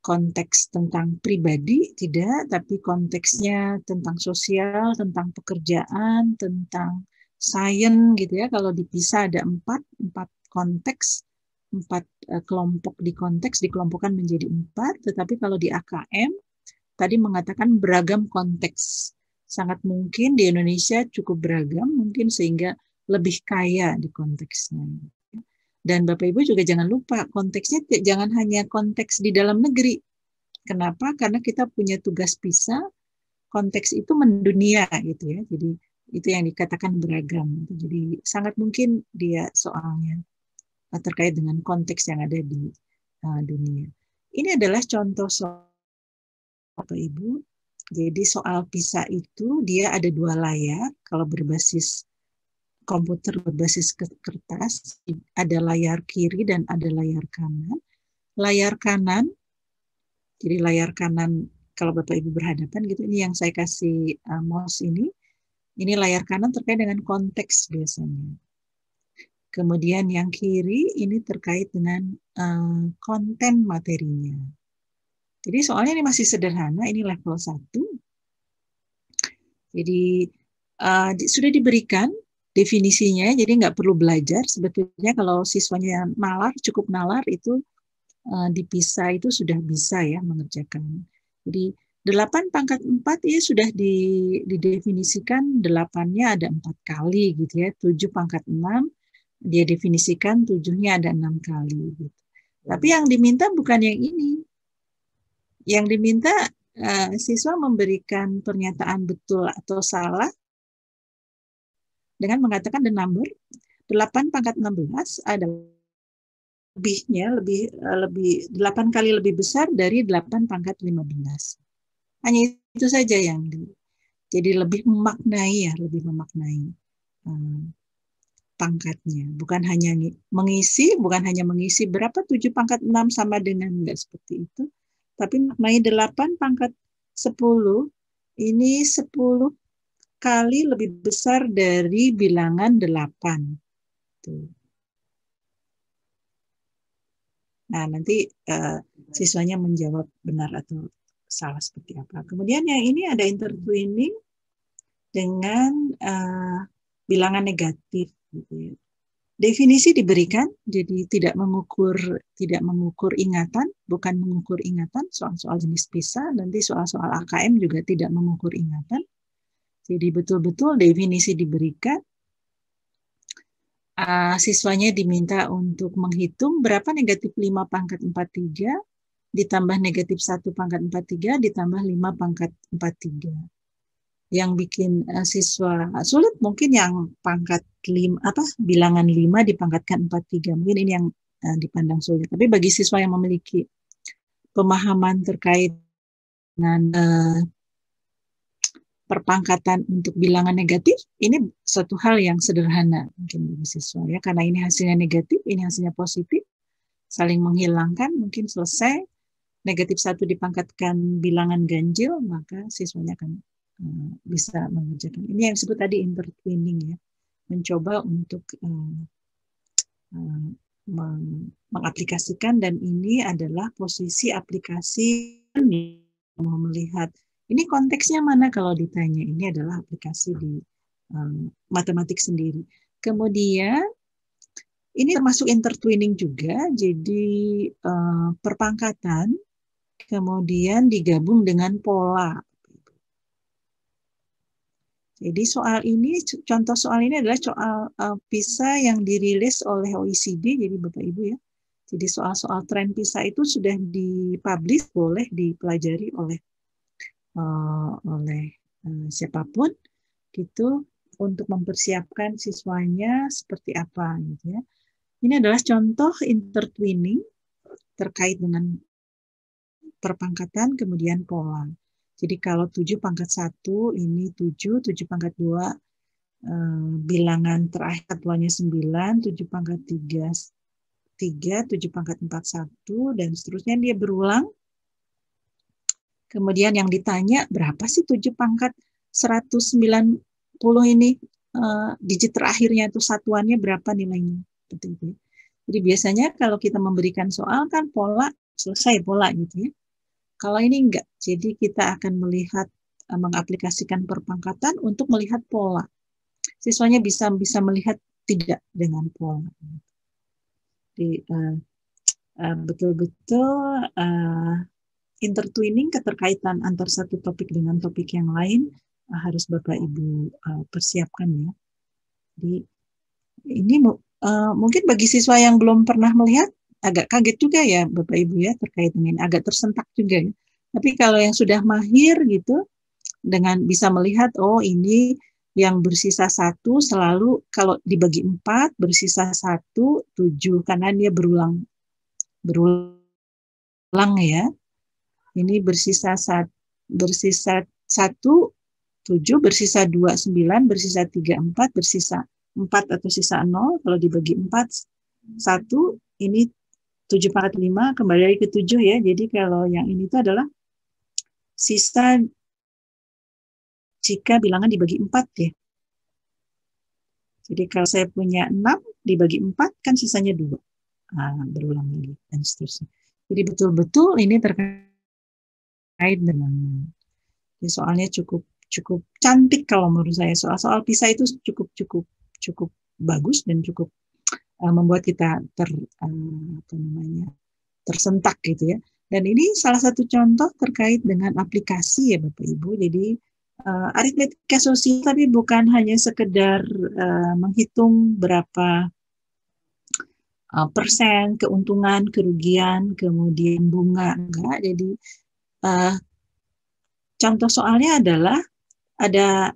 konteks tentang pribadi, tidak, tapi konteksnya tentang sosial, tentang pekerjaan, tentang sains gitu ya. Kalau dipisah ada empat konteks, 4 kelompok di konteks dikelompokkan menjadi 4, tetapi kalau di AKM tadi mengatakan beragam konteks. Sangat mungkin di Indonesia cukup beragam, mungkin sehingga lebih kaya di konteksnya. Dan Bapak Ibu juga jangan lupa konteksnya jangan hanya konteks di dalam negeri. Kenapa? Karena kita punya tugas pisah, konteks itu mendunia gitu ya. Jadi itu yang dikatakan beragam. Jadi sangat mungkin dia soalnya terkait dengan konteks yang ada di dunia. Ini adalah contoh soal Bapak Ibu. Jadi soal PISA itu dia ada 2 layar. Kalau berbasis komputer berbasis kertas, ada layar kiri dan ada layar kanan. Layar kanan, jadi layar kanan kalau Bapak Ibu berhadapan gitu, ini yang saya kasih mouse ini layar kanan terkait dengan konteks biasanya. Kemudian yang kiri ini terkait dengan konten materinya. Jadi soalnya ini masih sederhana, ini level 1. Jadi sudah diberikan definisinya, jadi nggak perlu belajar. Sebetulnya kalau siswanya nalar, cukup nalar itu dipisah itu sudah bisa ya mengerjakan. Jadi 8/4 ya sudah didefinisikan, 8-nya ada 4 kali gitu ya, 7/6 dia definisikan 7-nya ada 6 kali gitu. Tapi yang diminta bukan yang ini. Yang diminta siswa memberikan pernyataan betul atau salah dengan mengatakan the number 8 pangkat 16 adalah lebih 8 kali lebih besar dari 8 pangkat 15. Hanya itu saja yang jadi lebih memaknai pangkatnya, bukan hanya mengisi berapa 7 pangkat 6 sama dengan, enggak seperti itu, tapi maknai 8 pangkat 10 ini 10 kali lebih besar dari bilangan 8. Tuh. Nah, nanti siswanya menjawab benar atau salah seperti apa. Kemudian yang ini ada intertwining dengan bilangan negatif. Gitu. Definisi diberikan, jadi tidak mengukur ingatan, bukan mengukur ingatan, soal-soal jenis PISA, nanti soal-soal AKM juga tidak mengukur ingatan. Jadi betul-betul definisi diberikan, siswanya diminta untuk menghitung berapa negatif 5 pangkat 43 ditambah negatif 1 pangkat 43 ditambah 5 pangkat 43. Yang bikin siswa sulit mungkin yang pangkat 5, bilangan 5 dipangkatkan 43. Mungkin ini yang dipandang sulit. Tapi bagi siswa yang memiliki pemahaman terkait dengan perpangkatan untuk bilangan negatif, ini suatu hal yang sederhana mungkin bagi siswa ya, karena ini hasilnya negatif, ini hasilnya positif, saling menghilangkan, mungkin selesai. Negatif 1 dipangkatkan bilangan ganjil, maka siswanya akan bisa mengerjakan. Ini yang disebut tadi intertwining ya, mencoba untuk mengaplikasikan, dan ini adalah posisi aplikasi mau melihat ini konteksnya mana kalau ditanya. Ini adalah aplikasi di matematik sendiri. Kemudian ini termasuk intertwining juga, jadi perpangkatan kemudian digabung dengan pola. Jadi contoh soal ini adalah soal PISA yang dirilis oleh OECD, jadi Bapak Ibu ya. Jadi soal-soal tren PISA itu sudah dipublish, boleh dipelajari oleh siapapun gitu untuk mempersiapkan siswanya seperti apa gitu ya. Ini adalah contoh intertwining terkait dengan perpangkatan kemudian pola. Jadi kalau 7 pangkat 1 ini 7 pangkat 2 bilangan terakhir satuannya 9, 7 pangkat 3, 7 pangkat 4, 1, dan seterusnya dia berulang. Kemudian yang ditanya, berapa sih 7 pangkat 190 ini? Digit terakhirnya itu satuannya berapa nilainya? Seperti itu. Jadi biasanya kalau kita memberikan soal kan pola, selesai pola gitu ya. Kalau ini enggak, jadi kita akan melihat, mengaplikasikan perpangkatan untuk melihat pola. Siswanya bisa melihat tidak dengan pola. Jadi betul-betul intertwining, keterkaitan antar satu topik dengan topik yang lain harus Bapak Ibu persiapkan ya. Jadi ini mungkin bagi siswa yang belum pernah melihat agak kaget juga ya Bapak Ibu ya terkait dengan agak tersentak juga ya. Tapi kalau yang sudah mahir gitu dengan bisa melihat ini yang bersisa 1 selalu kalau dibagi 4 bersisa 1 7 karena dia berulang ya. Ini bersisa 1 7, bersisa 2 9, bersisa 3 4, bersisa 4 atau sisa 0, kalau dibagi 4 1 ini 7 pangkat 5 kembali lagi ke 7 ya. Jadi kalau yang ini itu adalah sisa jika bilangan dibagi 4 ya. Jadi kalau saya punya 6 dibagi 4 kan sisanya 2. Berulang lagi dan seterusnya. Jadi betul-betul ini terkait dengan soalnya cukup cantik kalau menurut saya. Soal PISA itu cukup bagus dan cukup membuat kita tersentak gitu ya. Dan ini salah satu contoh terkait dengan aplikasi ya Bapak Ibu. Jadi aritmetika sosial tapi bukan hanya sekedar menghitung berapa persen keuntungan, kerugian, kemudian bunga, enggak. Jadi contoh soalnya adalah ada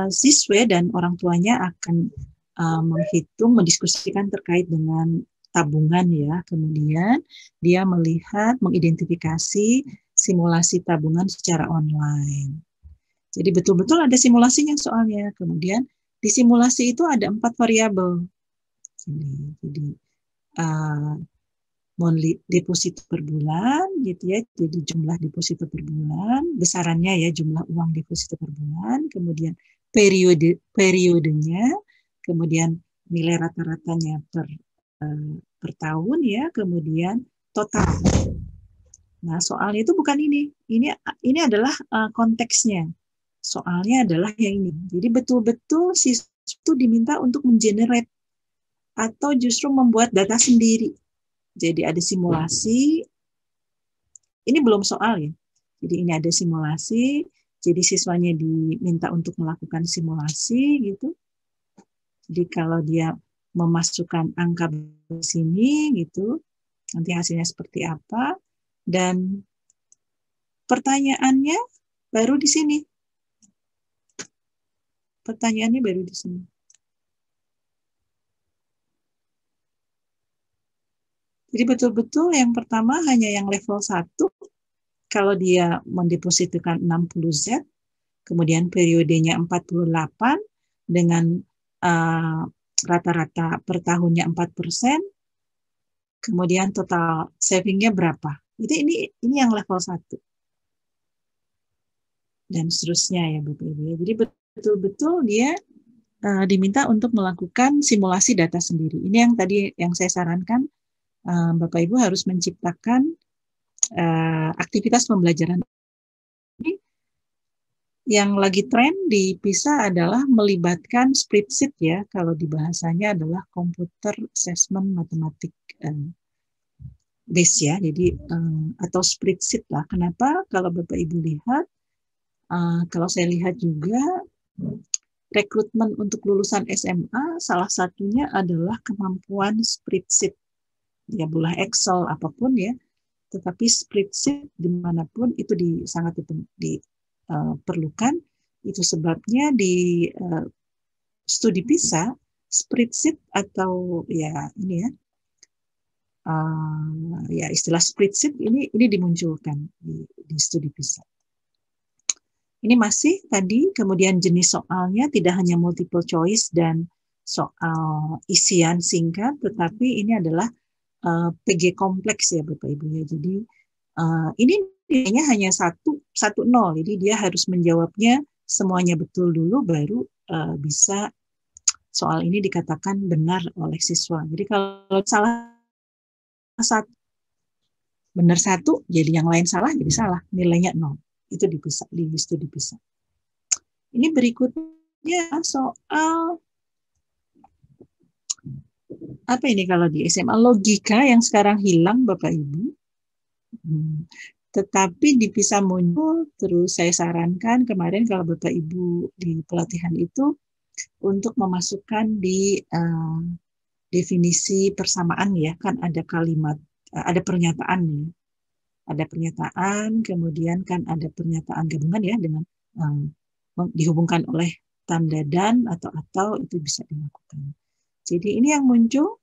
siswa dan orang tuanya akan menghitung, mendiskusikan terkait dengan tabungan ya. Kemudian dia melihat, mengidentifikasi simulasi tabungan secara online. Jadi betul-betul ada simulasinya soalnya. Kemudian di simulasi itu ada 4 variabel. Jadi deposito per bulan, gitu ya. Jadi jumlah deposito per bulan, besarannya ya, jumlah uang deposito per bulan, kemudian periodenya, kemudian nilai rata-ratanya per tahun ya, kemudian total. Nah, soalnya itu bukan ini. Ini adalah konteksnya. Soalnya adalah yang ini. Jadi betul-betul siswa itu diminta untuk mengenerate atau justru membuat data sendiri. Jadi ada simulasi, ini belum soal ya. Jadi ini ada simulasi, jadi siswanya diminta untuk melakukan simulasi gitu. Jadi kalau dia memasukkan angka di sini gitu, nanti hasilnya seperti apa. Dan pertanyaannya baru di sini. Pertanyaannya baru di sini. Jadi betul-betul yang pertama hanya yang level 1, kalau dia mendepositkan 60Z, kemudian periodenya 48, dengan rata-rata per tahunnya 4%, kemudian total savingnya berapa. Ini yang level 1. Dan seterusnya ya Bapak Ibu. Jadi betul-betul dia diminta untuk melakukan simulasi data sendiri. Ini yang tadi yang saya sarankan, Bapak Ibu harus menciptakan aktivitas pembelajaran. Ini yang lagi tren di PISA adalah melibatkan spreadsheet ya, kalau di bahasanya adalah computer assessment mathematics base ya, jadi atau spreadsheet lah. Kenapa? Kalau Bapak Ibu lihat, kalau saya lihat juga rekrutmen untuk lulusan SMA salah satunya adalah kemampuan spreadsheet. Ya, boleh Excel apapun ya, tetapi spreadsheet dimanapun itu sangat diperlukan. Itu sebabnya di studi PISA spreadsheet atau ya ini ya istilah spreadsheet ini dimunculkan di studi PISA. Ini masih tadi, kemudian jenis soalnya tidak hanya multiple choice dan soal isian singkat, tetapi ini adalah PG kompleks ya Bapak Ibu ya. Jadi ini nilainya hanya 1, 1, 0. Jadi dia harus menjawabnya semuanya betul dulu baru bisa soal ini dikatakan benar oleh siswa. Jadi kalau salah 1, benar 1, jadi yang lain salah, jadi salah. Nilainya 0. Itu di studi PISA. Ini berikutnya soal apa ini kalau di SMA, logika yang sekarang hilang Bapak Ibu. Tetapi di PISA muncul, terus saya sarankan kemarin kalau Bapak Ibu di pelatihan itu untuk memasukkan di definisi persamaan ya, kan ada kalimat, ada pernyataan ya. Ada pernyataan, kemudian kan ada pernyataan gabungan ya dengan dihubungkan oleh tanda dan atau itu bisa dilakukan. Jadi ini yang muncul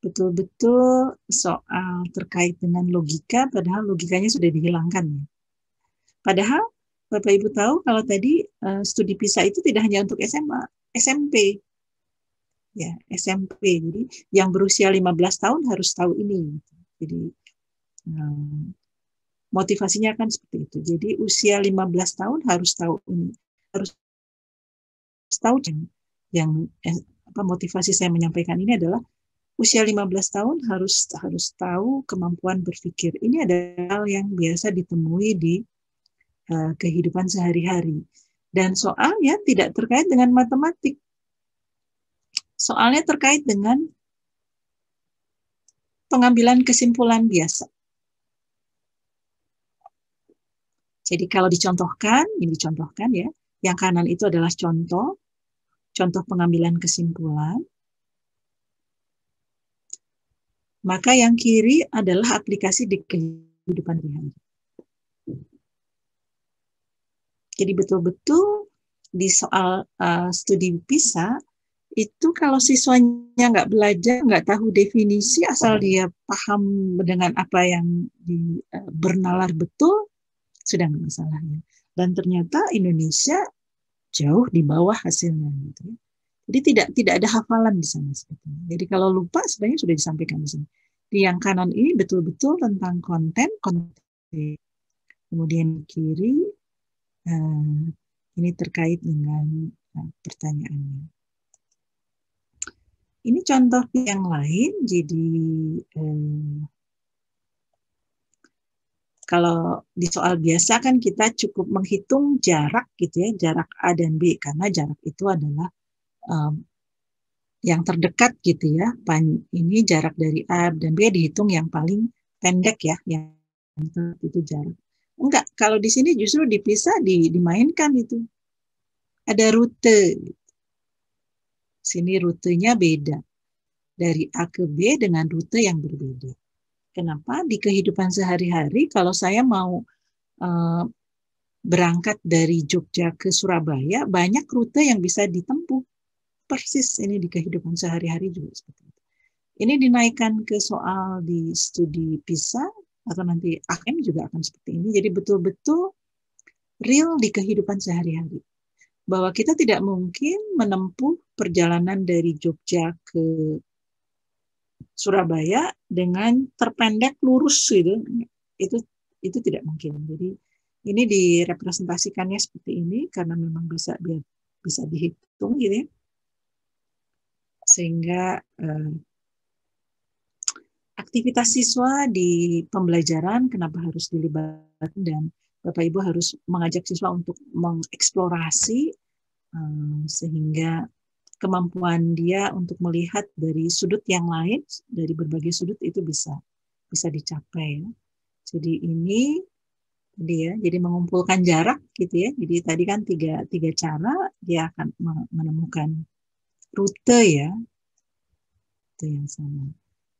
betul-betul soal terkait dengan logika, padahal logikanya sudah dihilangkan. Padahal Bapak Ibu tahu kalau tadi studi PISA itu tidak hanya untuk SMA, SMP. Ya, SMP. Jadi yang berusia 15 tahun harus tahu ini. Jadi motivasinya kan seperti itu. Jadi usia 15 tahun harus tahu ini. Harus tahu yang motivasi saya menyampaikan ini adalah usia 15 tahun harus tahu kemampuan berpikir. Ini adalah hal yang biasa ditemui di kehidupan sehari-hari. Dan soalnya tidak terkait dengan matematik. Soalnya terkait dengan pengambilan kesimpulan biasa. Jadi kalau dicontohkan, ini dicontohkan ya, yang kanan itu adalah contoh pengambilan kesimpulan. Maka yang kiri adalah aplikasi di kehidupan kehidupan sehari-hari. Jadi betul-betul di soal studi PISA itu kalau siswanya nggak belajar, nggak tahu definisi, asal dia paham dengan apa yang bernalar betul, sudah nggak masalahnya. Dan ternyata Indonesia jauh di bawah hasilnya. Gitu. Jadi tidak ada hafalan di sana sebetulnya. Jadi kalau lupa sebenarnya sudah disampaikan di sini. Di yang kanan ini betul-betul tentang konten. Kemudian kiri ini terkait dengan pertanyaannya. Ini contoh yang lain. Jadi kalau di soal biasa kan kita cukup menghitung jarak gitu ya, jarak A dan B, karena jarak itu adalah yang terdekat gitu ya. Ini jarak dari A dan B dihitung yang paling pendek ya, yang itu jarak. Enggak, kalau di sini justru dipisah, dimainkan itu. Ada rute. Sini rutenya beda. Dari A ke B dengan rute yang berbeda. Kenapa? Di kehidupan sehari-hari, kalau saya mau berangkat dari Jogja ke Surabaya, banyak rute yang bisa ditempuh. Persis ini di kehidupan sehari-hari juga seperti itu. Ini dinaikkan ke soal di studi PISA, atau nanti AKM juga akan seperti ini. Jadi betul-betul real di kehidupan sehari-hari. Bahwa kita tidak mungkin menempuh perjalanan dari Jogja ke Surabaya dengan terpendek lurus gitu. Itu tidak mungkin. Jadi ini direpresentasikannya seperti ini karena memang bisa dihitung gitu ya. Sehingga aktivitas siswa di pembelajaran kenapa harus dilibatkan, dan Bapak Ibu harus mengajak siswa untuk mengeksplorasi sehingga kemampuan dia untuk melihat dari sudut yang lain, dari berbagai sudut itu bisa dicapai ya. Jadi ini tadi ya, jadi mengumpulkan jarak gitu ya. Jadi tadi kan tiga cara dia akan menemukan rute ya. Itu yang sama.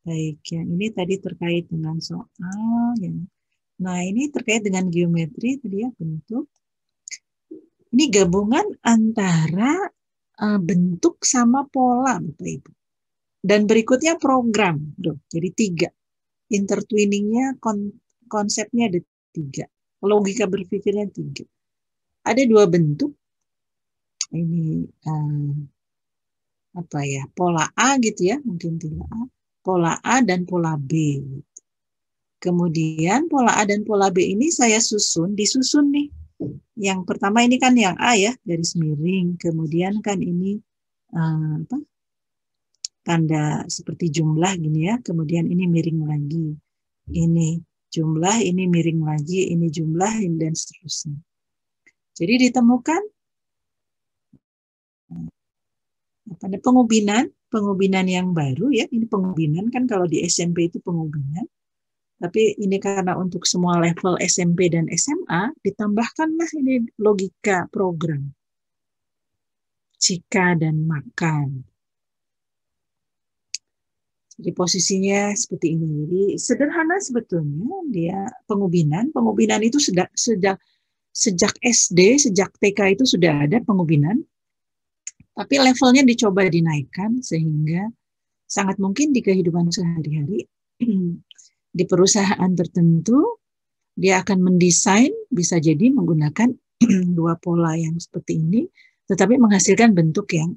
Baik, yang ini tadi terkait dengan soal yang. Nah, ini terkait dengan geometri tadi ya, bentuk. Ini gabungan antara bentuk sama pola, Bapak Ibu. Dan berikutnya program. Jadi 3. Intertwiningnya, konsepnya ada 3. Logika berpikirnya 3. Ada 2 bentuk. Ini pola A gitu ya, mungkin tidak A. Pola A dan pola B. Kemudian pola A dan pola B ini saya disusun nih. Yang pertama ini kan yang A ya, garis miring. Kemudian kan ini tanda seperti jumlah gini ya. Kemudian ini miring lagi. Ini jumlah, ini miring lagi, ini jumlah, dan seterusnya. Jadi ditemukan pengubinan yang baru ya. Ini pengubinan kan kalau di SMP itu pengubinan. Tapi ini karena untuk semua level SMP dan SMA, ditambahkanlah ini logika program. Jika dan makan. Jadi posisinya seperti ini. Jadi sederhana sebetulnya dia pengubinan. Pengubinan itu sejak SD, sejak TK itu sudah ada pengubinan. Tapi levelnya dicoba dinaikkan sehingga sangat mungkin di kehidupan sehari-hari di perusahaan tertentu, dia akan mendesain, bisa jadi menggunakan 2 pola yang seperti ini, tetapi menghasilkan bentuk yang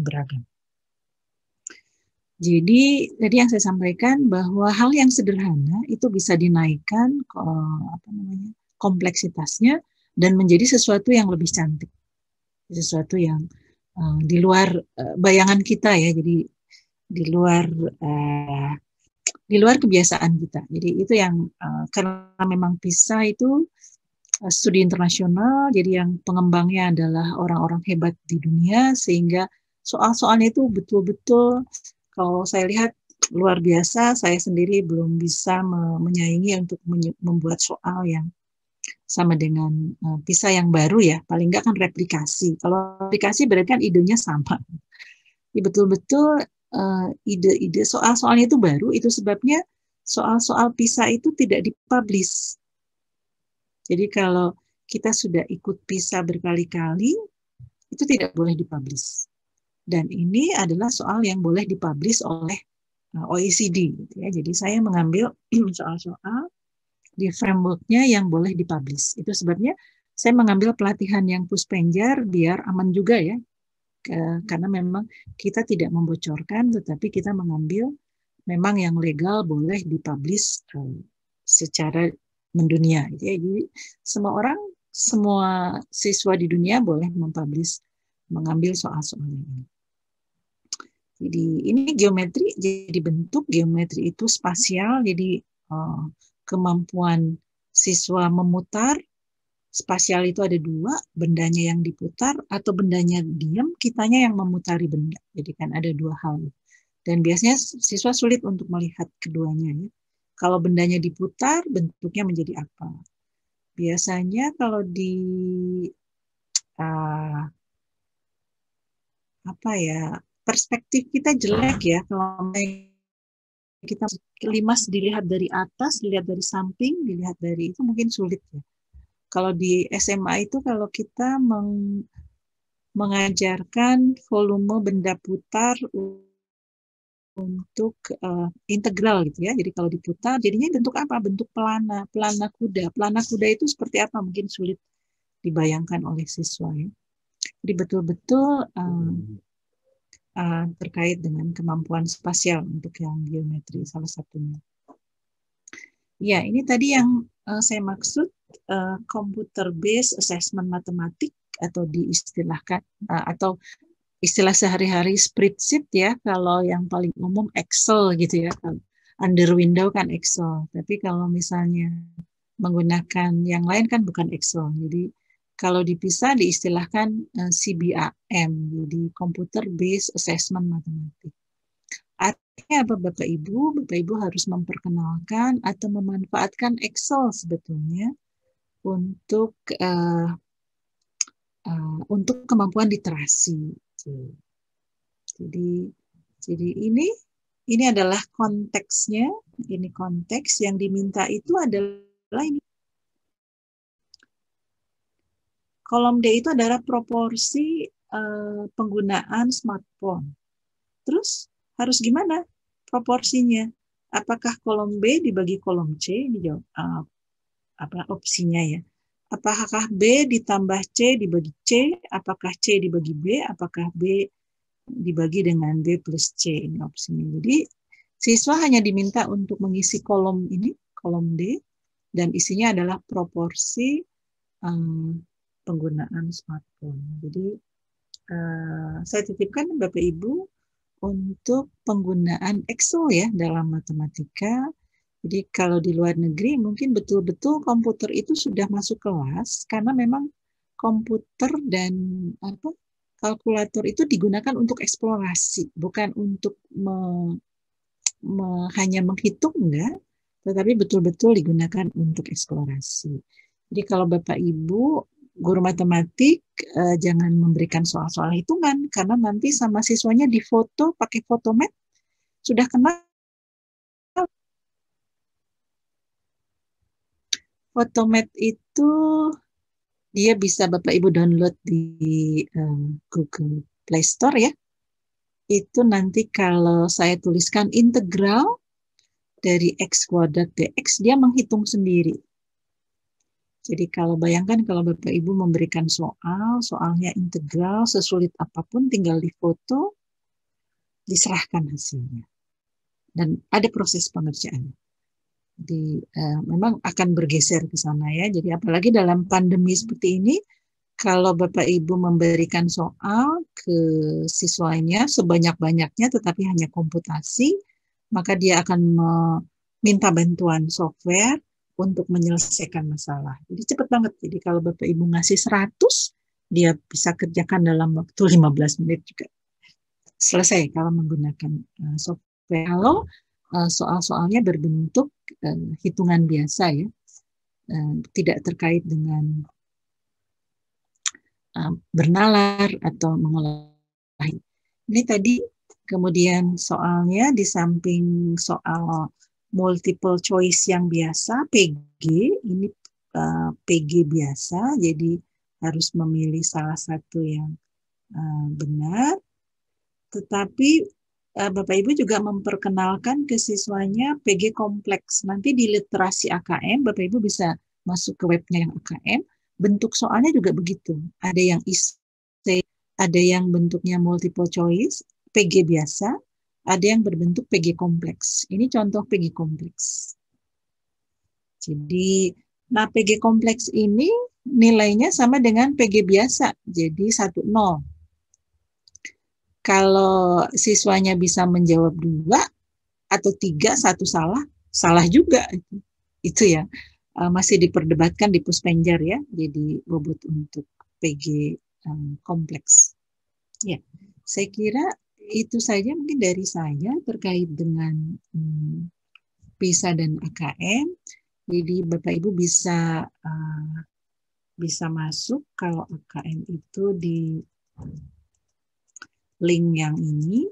beragam. Jadi, tadi yang saya sampaikan bahwa hal yang sederhana itu bisa dinaikkan kompleksitasnya dan menjadi sesuatu yang lebih cantik. Sesuatu yang di luar bayangan kita ya, jadi di luar kebiasaan kita. Jadi itu yang karena memang PISA itu studi internasional, jadi yang pengembangnya adalah orang-orang hebat di dunia, sehingga soal-soalnya itu betul-betul kalau saya lihat luar biasa. Saya sendiri belum bisa menyaingi untuk membuat soal yang sama dengan PISA yang baru ya. Paling nggak kan replikasi. Kalau replikasi berarti kan idenya sama. Jadi betul-betul ide-ide soal-soalnya itu baru, itu sebabnya soal-soal PISA itu tidak dipublish. Jadi kalau kita sudah ikut PISA berkali-kali, itu tidak boleh dipublish. Dan ini adalah soal yang boleh dipublish oleh OECD. Gitu ya. Jadi saya mengambil soal-soal di framework-nya yang boleh dipublish. Itu sebabnya saya mengambil pelatihan yang Puspenjar biar aman juga ya. Karena memang kita tidak membocorkan, tetapi kita mengambil memang yang legal boleh dipublish secara mendunia. Jadi semua orang, semua siswa di dunia boleh mempublish, mengambil soal-soal ini. Jadi ini geometri, jadi bentuk geometri itu spasial, jadi kemampuan siswa memutar. Spasial itu ada dua, bendanya yang diputar atau bendanya diam, kitanya yang memutari benda. Jadi kan ada dua hal. Dan biasanya siswa sulit untuk melihat keduanya. Ya. Kalau bendanya diputar, bentuknya menjadi apa? Biasanya kalau di perspektif kita jelek ya. Kalau kita limas dilihat dari atas, dilihat dari samping, dilihat dari itu mungkin sulit ya. Kalau di SMA itu kalau kita mengajarkan volume benda putar untuk integral gitu ya. Jadi kalau diputar jadinya bentuk apa? Bentuk pelana, pelana kuda. Pelana kuda itu seperti apa? Mungkin sulit dibayangkan oleh siswa ya. Jadi betul-betul terkait dengan kemampuan spasial untuk yang geometri salah satunya. Ya, ini tadi yang saya maksud computer based assessment matematik atau diistilahkan atau istilah sehari-hari spreadsheet ya, kalau yang paling umum Excel gitu ya. Under window kan Excel, tapi kalau misalnya menggunakan yang lain kan bukan Excel. Jadi kalau dipisah diistilahkan CBAM, jadi computer based assessment matematik. Artinya apa Bapak Ibu? Bapak Ibu harus memperkenalkan atau memanfaatkan Excel sebetulnya untuk kemampuan literasi. Jadi ini adalah konteksnya. Ini konteks yang diminta itu adalah ini. Kolom D itu adalah proporsi penggunaan smartphone. Terus harus gimana proporsinya? Apakah kolom B dibagi kolom C? Ini jawab opsinya ya. Apakah B ditambah C dibagi C? Apakah C dibagi B? Apakah B dibagi dengan B plus C? Ini opsinya. Jadi siswa hanya diminta untuk mengisi kolom ini, kolom D, dan isinya adalah proporsi penggunaan smartphone. Jadi saya titipkan Bapak Ibu untuk penggunaan Excel ya dalam matematika. Jadi kalau di luar negeri mungkin betul-betul komputer itu sudah masuk kelas karena memang komputer dan kalkulator itu digunakan untuk eksplorasi, bukan untuk hanya menghitung enggak, tetapi betul-betul digunakan untuk eksplorasi. Jadi kalau Bapak Ibu guru matematik jangan memberikan soal-soal hitungan karena nanti sama siswanya difoto pakai Photomat sudah kenal. Photomat itu dia bisa Bapak Ibu download di Google Play Store ya. Itu nanti kalau saya tuliskan integral dari x kuadrat dx dia menghitung sendiri. Jadi kalau bayangkan kalau Bapak Ibu memberikan soalnya integral sesulit apapun tinggal difoto, diserahkan hasilnya. Dan ada proses pengerjaan. Jadi memang akan bergeser ke sana ya. Jadi apalagi dalam pandemi seperti ini, kalau Bapak Ibu memberikan soal ke siswanya sebanyak-banyaknya tetapi hanya komputasi, maka dia akan meminta bantuan software untuk menyelesaikan masalah. Jadi cepat banget. Jadi kalau Bapak Ibu ngasih 100, dia bisa kerjakan dalam waktu 15 menit juga. Selesai kalau menggunakan software. Kalau soal-soalnya berbentuk hitungan biasa ya, tidak terkait dengan bernalar atau mengolah. Ini tadi kemudian soalnya di samping soal multiple choice yang biasa, PG, ini PG biasa, jadi harus memilih salah satu yang benar. Tetapi Bapak Ibu juga memperkenalkan ke siswanya PG kompleks. Nanti di literasi AKM, Bapak Ibu bisa masuk ke webnya yang AKM, bentuk soalnya juga begitu. Ada yang essay, ada yang bentuknya multiple choice, PG biasa, ada yang berbentuk PG kompleks. Ini contoh PG kompleks. Jadi, nah PG kompleks ini nilainya sama dengan PG biasa, jadi 1-0. Kalau siswanya bisa menjawab 2 atau 3, 1 salah, salah juga. Itu ya, masih diperdebatkan di Puspenjar ya, jadi bobot untuk PG kompleks. Ya, saya kira itu saja mungkin dari saya terkait dengan PISA dan AKM. Jadi Bapak Ibu bisa masuk kalau AKM itu di link yang ini.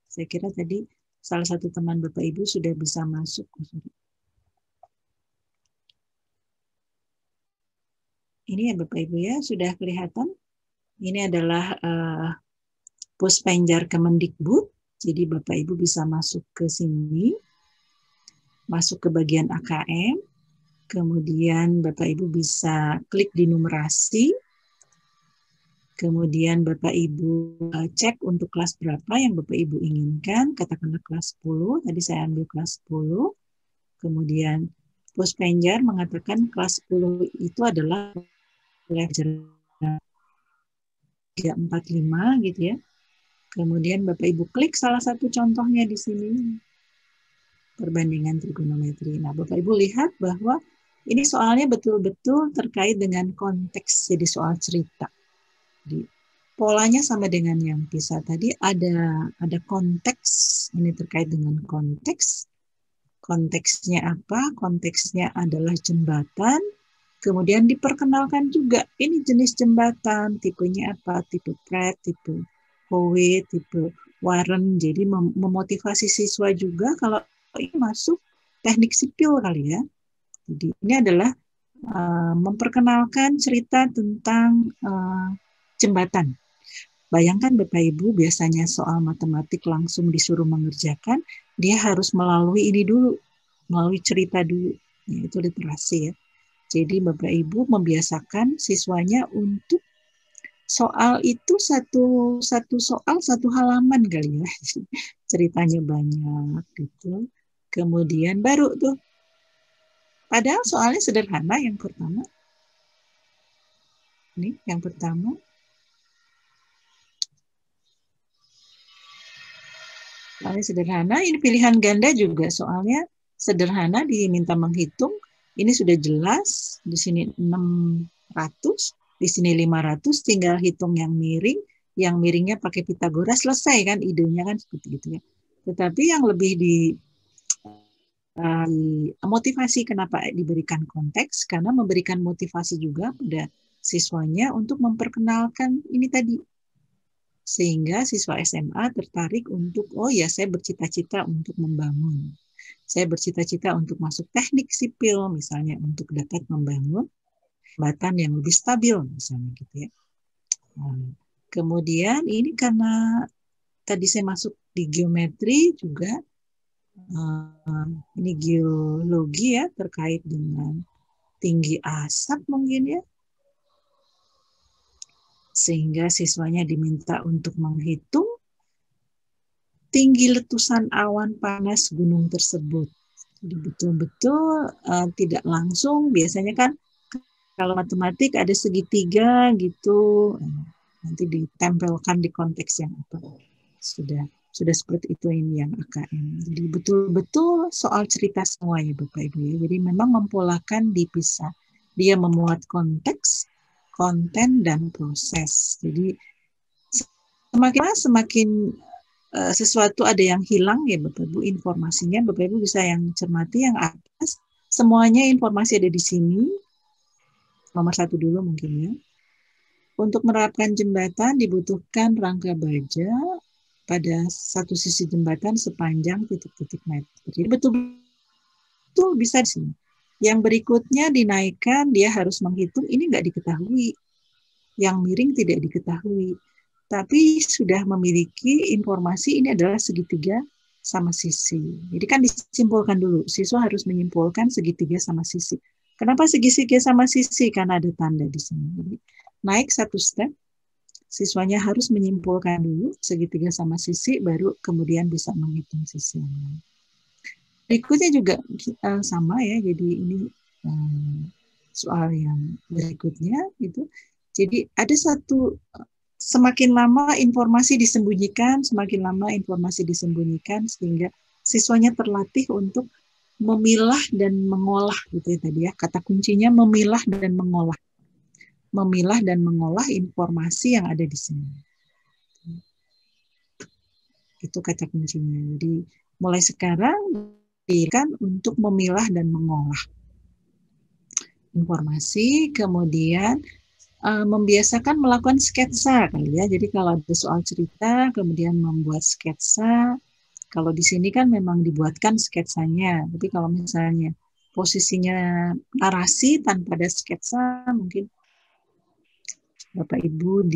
Saya kira tadi salah satu teman Bapak Ibu sudah bisa masuk. Ini ya Bapak Ibu ya, sudah kelihatan. Ini adalah Puspenjar Kemendikbud. Jadi Bapak Ibu bisa masuk ke sini, masuk ke bagian AKM. Kemudian Bapak Ibu bisa klik di numerasi. Kemudian Bapak Ibu cek untuk kelas berapa yang Bapak Ibu inginkan. Katakanlah kelas 10, tadi saya ambil kelas 10. Kemudian Puspenjar mengatakan kelas 10 itu adalah pelajaran 345 gitu ya. Kemudian Bapak Ibu klik salah satu contohnya di sini. Perbandingan trigonometri. Nah, Bapak Ibu lihat bahwa ini soalnya betul-betul terkait dengan konteks, jadi soal cerita. Jadi, polanya sama dengan yang PISA tadi, ada konteks, ini terkait dengan konteks. Konteksnya apa? Konteksnya adalah jembatan. Kemudian diperkenalkan juga, ini jenis jembatan, tipenya apa? Tipe Pratt, tipe Howe, tipe Warren. Jadi memotivasi siswa juga kalau ini masuk teknik sipil kali ya. Jadi ini adalah memperkenalkan cerita tentang jembatan. Bayangkan Bapak Ibu biasanya soal matematik langsung disuruh mengerjakan, dia harus melalui ini dulu, melalui cerita dulu. Ya, itu literasi ya. Jadi Bapak Ibu membiasakan siswanya untuk soal itu satu soal satu halaman kali ya. Ceritanya banyak gitu. Kemudian baru tuh. Padahal soalnya sederhana yang pertama. Ini yang pertama. Soalnya sederhana, ini pilihan ganda juga soalnya sederhana, diminta menghitung. Ini sudah jelas, di sini 600, di sini 500, tinggal hitung yang miring. Yang miringnya pakai Pitagoras, selesai kan, idenya kan seperti itu ya. Tetapi yang lebih motivasi kenapa diberikan konteks, karena memberikan motivasi juga pada siswanya untuk memperkenalkan ini tadi. Sehingga siswa SMA tertarik untuk, oh ya saya bercita-cita untuk membangun. Saya bercita-cita untuk masuk teknik sipil, misalnya untuk dapat membangun jembatan yang lebih stabil, misalnya gitu ya. Kemudian ini karena tadi saya masuk di geometri juga, ini geologi ya, terkait dengan tinggi asap mungkin ya. Sehingga siswanya diminta untuk menghitung tinggi letusan awan panas gunung tersebut. Jadi betul-betul tidak langsung, biasanya kan kalau matematik ada segitiga gitu, nanti ditempelkan di konteks yang apa. Sudah seperti itu ini yang AKM. Jadi betul-betul soal cerita semua ya Bapak Ibu. Jadi memang mempolakan dipisah. Dia memuat konteks, konten, dan proses. Jadi semakin sesuatu ada yang hilang ya Bapak Ibu informasinya, Bapak Ibu bisa yang cermati yang atas, semuanya informasi ada di sini. Nomor 1 dulu mungkin ya. Untuk menerapkan jembatan dibutuhkan rangka baja, pada satu sisi jembatan sepanjang titik-titik meter. Jadi betul-betul bisa di sini. Yang berikutnya dinaikkan, dia harus menghitung, ini nggak diketahui. Yang miring tidak diketahui. Tapi sudah memiliki informasi ini adalah segitiga sama sisi. Jadi kan disimpulkan dulu, siswa harus menyimpulkan segitiga sama sisi. Kenapa segitiga sama sisi? Karena ada tanda di sini. Jadi, naik satu step, siswanya harus menyimpulkan dulu segitiga sama sisi, baru kemudian bisa menghitung sisi yang lain. Berikutnya juga sama ya, jadi ini soal yang berikutnya itu. Jadi ada satu, semakin lama informasi disembunyikan, semakin lama informasi disembunyikan sehingga siswanya terlatih untuk memilah dan mengolah gitu ya tadi ya. Kata kuncinya memilah dan mengolah. Memilah dan mengolah informasi yang ada di sini. Itu kata kuncinya. Jadi mulai sekarang kan untuk memilah dan mengolah informasi, kemudian membiasakan melakukan sketsa kali ya. Jadi kalau ada soal cerita, kemudian membuat sketsa. Kalau di sini kan memang dibuatkan sketsanya. Tapi kalau misalnya posisinya narasi tanpa ada sketsa, mungkin Bapak Ibu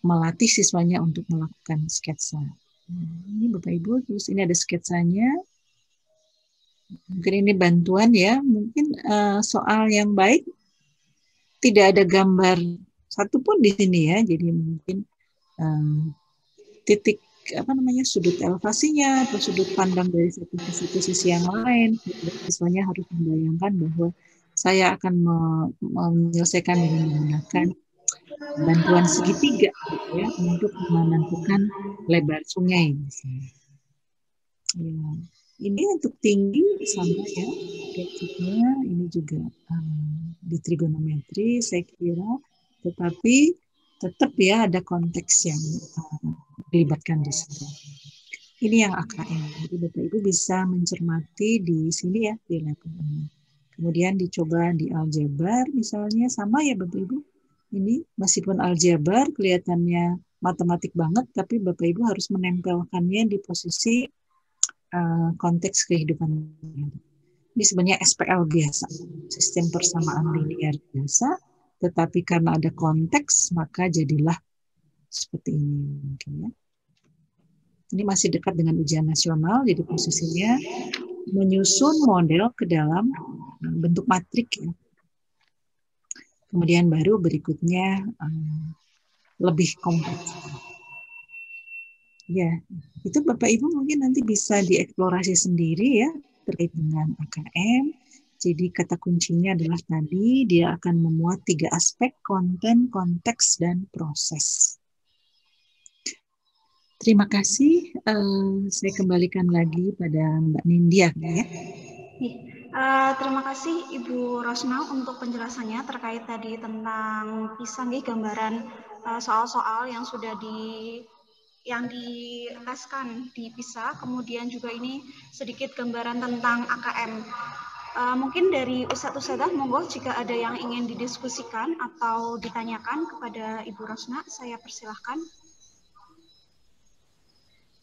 melatih siswanya untuk melakukan sketsa. Ini Bapak Ibu, terus ini ada sketsanya. Mungkin ini bantuan ya. Mungkin soal yang baik tidak ada gambar satupun di sini ya. Jadi mungkin titik sudut elevasinya atau sudut pandang dari satu sisi yang lain. Siswanya harus membayangkan bahwa saya akan menyelesaikan dengan menggunakan bantuan segitiga ya untuk menentukan lebar sungai misalnya. Ya. Ini untuk tinggi sama ya, prinsipnya ini juga di trigonometri saya kira, tetapi tetap ya ada konteks yang dilibatkan di situ. Ini yang AKM, jadi Bapak Ibu bisa mencermati di sini ya di level ini. Kemudian dicoba di aljabar misalnya sama ya Bapak Ibu. Ini meskipun aljabar kelihatannya matematik banget, tapi Bapak Ibu harus menempelkannya di posisi konteks kehidupan. Ini sebenarnya SPL biasa, sistem persamaan linear biasa, tetapi karena ada konteks maka jadilah seperti ini mungkin ya. Ini masih dekat dengan ujian nasional, jadi posisinya menyusun model ke dalam bentuk matrik ya. Kemudian baru berikutnya lebih kompleks. Ya, itu Bapak Ibu mungkin nanti bisa dieksplorasi sendiri ya terkait dengan AKM. Jadi kata kuncinya adalah tadi dia akan memuat 3 aspek: konten, konteks, dan proses. Terima kasih. Saya kembalikan lagi pada Mbak Nindya ya. Terima kasih Ibu Rosna untuk penjelasannya terkait tadi tentang PISA gambaran soal-soal yang sudah diteskan di PISA, kemudian juga ini sedikit gambaran tentang AKM. Mungkin dari Ustadz monggo jika ada yang ingin didiskusikan atau ditanyakan kepada Ibu Rosna, saya persilahkan.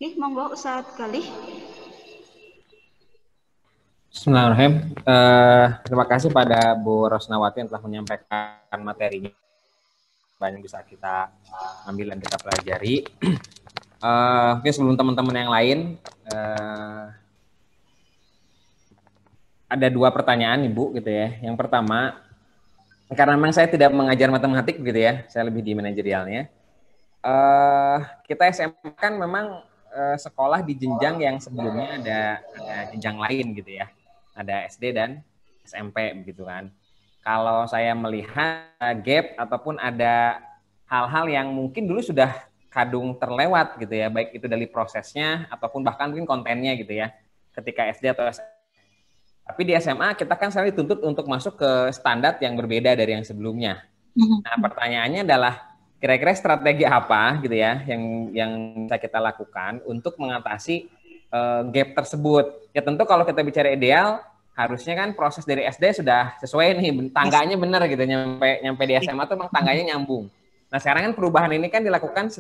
Monggo Ustadz Galih. Bismillahirrahmanirrahim. Terima kasih pada Bu Rosnawati yang telah menyampaikan materinya. Banyak bisa kita ambil dan kita pelajari. Mungkin sebelum teman-teman yang lain, ada 2 pertanyaan Ibu gitu ya. Yang pertama, karena memang saya tidak mengajar matematik gitu ya, saya lebih di manajerialnya. Kita SMA kan memang sekolah di jenjang yang sebelumnya ada jenjang lain gitu ya, ada SD dan SMP begitu kan. Kalau saya melihat gap ataupun ada hal-hal yang mungkin dulu sudah kadung terlewat gitu ya, baik itu dari prosesnya ataupun bahkan mungkin kontennya gitu ya, ketika SD atau SMA. Tapi di SMA kita kan selalu dituntut untuk masuk ke standar yang berbeda dari yang sebelumnya. Nah pertanyaannya adalah kira-kira strategi apa gitu ya yang bisa kita lakukan untuk mengatasi gap tersebut. Ya tentu kalau kita bicara ideal, harusnya kan proses dari SD sudah sesuai nih, tangganya benar gitu, nyampe di SMA tuh memang tangganya nyambung. Nah sekarang kan perubahan ini kan dilakukan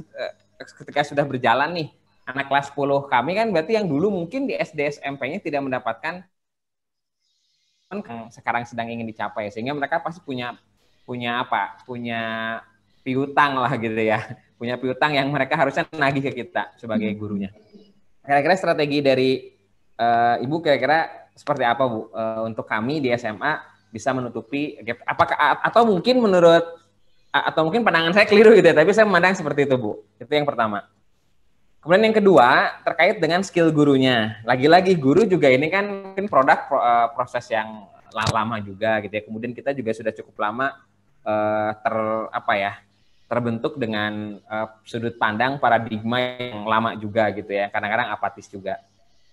ketika sudah berjalan nih, anak kelas 10 kami kan berarti yang dulu mungkin di SD SMP-nya tidak mendapatkan yang sekarang sedang ingin dicapai, sehingga mereka pasti punya piutang lah gitu ya, punya piutang yang mereka harusnya nagih ke kita sebagai gurunya. Kira-kira strategi dari Ibu kira-kira seperti apa Bu untuk kami di SMA bisa menutupi gap? Apakah atau mungkin pandangan saya keliru gitu ya, tapi saya memandang seperti itu Bu. Itu yang pertama. Kemudian yang kedua terkait dengan skill gurunya. Lagi-lagi guru juga ini kan produk proses yang lama juga gitu ya. Kemudian kita juga sudah cukup lama terbentuk dengan sudut pandang paradigma yang lama juga gitu ya. Kadang-kadang apatis juga.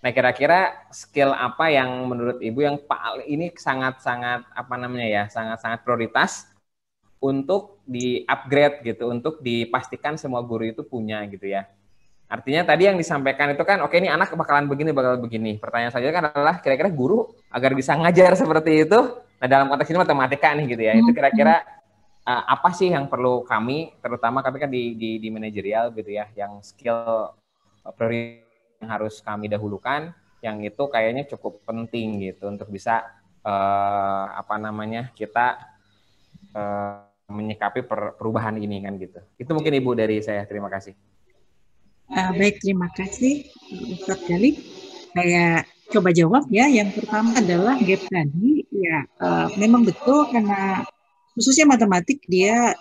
Nah, kira-kira skill apa yang menurut Ibu yang paling ini sangat-sangat sangat-sangat prioritas untuk di-upgrade gitu, untuk dipastikan semua guru itu punya gitu ya. Artinya tadi yang disampaikan itu kan, oke ini anak bakal begini. Pertanyaan saja kan adalah kira-kira guru agar bisa ngajar seperti itu, nah dalam konteks ini matematika nih gitu ya, itu kira-kira apa sih yang perlu kami, terutama kami kan di manajerial gitu ya, yang skill prioritas yang harus kami dahulukan, yang itu kayaknya cukup penting gitu untuk bisa kita menyikapi perubahan ini kan gitu. Itu mungkin Ibu dari saya, terima kasih. Baik, terima kasih Ustaz Gali. Saya coba jawab ya. Yang pertama adalah gap tadi. Ya, memang betul karena khususnya matematik dia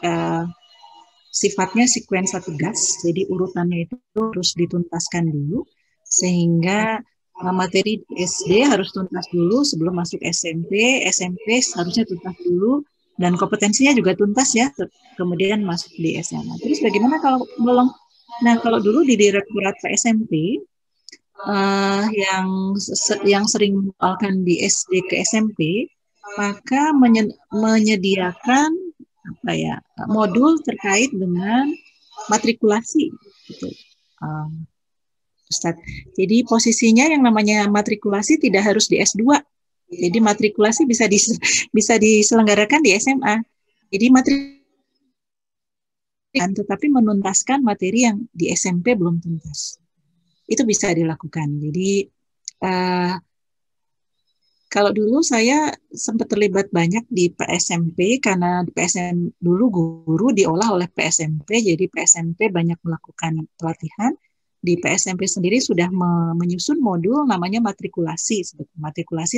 sifatnya sequenza tegas. Jadi urutannya itu harus dituntaskan dulu sehingga materi SD harus tuntas dulu sebelum masuk SMP. SMP harusnya tuntas dulu dan kompetensinya juga tuntas ya. Kemudian masuk di SMA. Terus bagaimana kalau belum? Nah, kalau dulu di Direktorat PSMP yang sering mengenalkan di SD ke SMP, maka menyediakan modul terkait dengan matrikulasi, gitu, Ustadz. Jadi posisinya yang namanya matrikulasi tidak harus di S2. Jadi matrikulasi bisa diselenggarakan di SMA. Jadi tetapi menuntaskan materi yang di SMP belum tuntas. Itu bisa dilakukan. Jadi kalau dulu saya sempat terlibat banyak di PSMP karena di PSM dulu guru diolah oleh PSMP, jadi PSMP banyak melakukan pelatihan. Di PSMP sendiri sudah menyusun modul namanya matrikulasi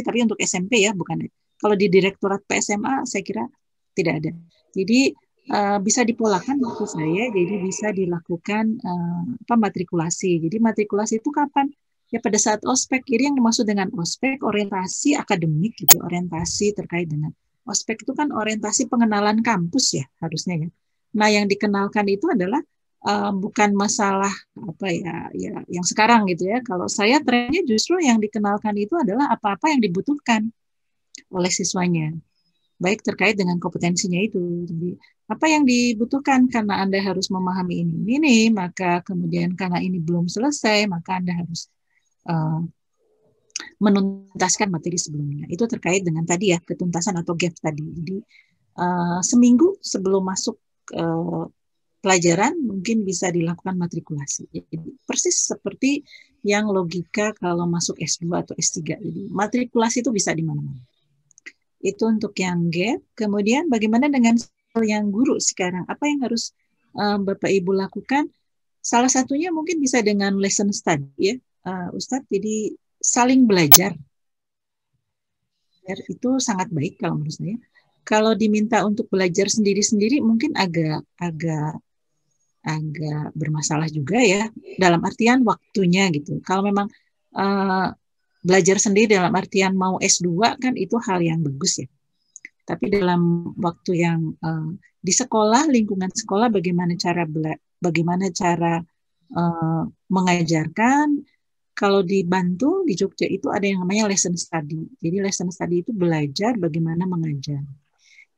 tapi untuk SMP ya, bukan. Kalau di Direktorat PSMA saya kira tidak ada. Jadi bisa dipolakan maksud saya, jadi bisa dilakukan matrikulasi. Jadi matrikulasi itu kapan? Ya pada saat ospek. Jadi yang dimaksud dengan ospek orientasi akademik gitu, orientasi terkait dengan ospek itu kan orientasi pengenalan kampus ya harusnya ya. Nah yang dikenalkan itu adalah bukan masalah yang sekarang gitu ya. Kalau saya trennya justru yang dikenalkan itu adalah apa-apa yang dibutuhkan oleh siswanya. Baik terkait dengan kompetensinya itu. Jadi apa yang dibutuhkan karena Anda harus memahami ini, maka kemudian karena ini belum selesai, maka Anda harus menuntaskan materi sebelumnya. Itu terkait dengan tadi ya, ketuntasan atau gap tadi. Jadi seminggu sebelum masuk pelajaran mungkin bisa dilakukan matrikulasi. Jadi persis seperti yang logika kalau masuk S2 atau S3. Jadi matrikulasi itu bisa di mana-mana. Itu untuk yang gap. Kemudian bagaimana dengan yang guru sekarang? Apa yang harus Bapak Ibu lakukan? Salah satunya mungkin bisa dengan lesson study ya, Ustadz. Jadi saling belajar. Itu sangat baik kalau menurut saya. Kalau diminta untuk belajar sendiri-sendiri mungkin agak bermasalah juga ya. Dalam artian waktunya gitu. Kalau memang belajar sendiri dalam artian mau S2 kan itu hal yang bagus ya. Tapi dalam waktu yang di sekolah, lingkungan sekolah bagaimana cara mengajarkan. Kalau di Bantul, di Jogja itu ada yang namanya lesson study. Jadi lesson study itu belajar bagaimana mengajar.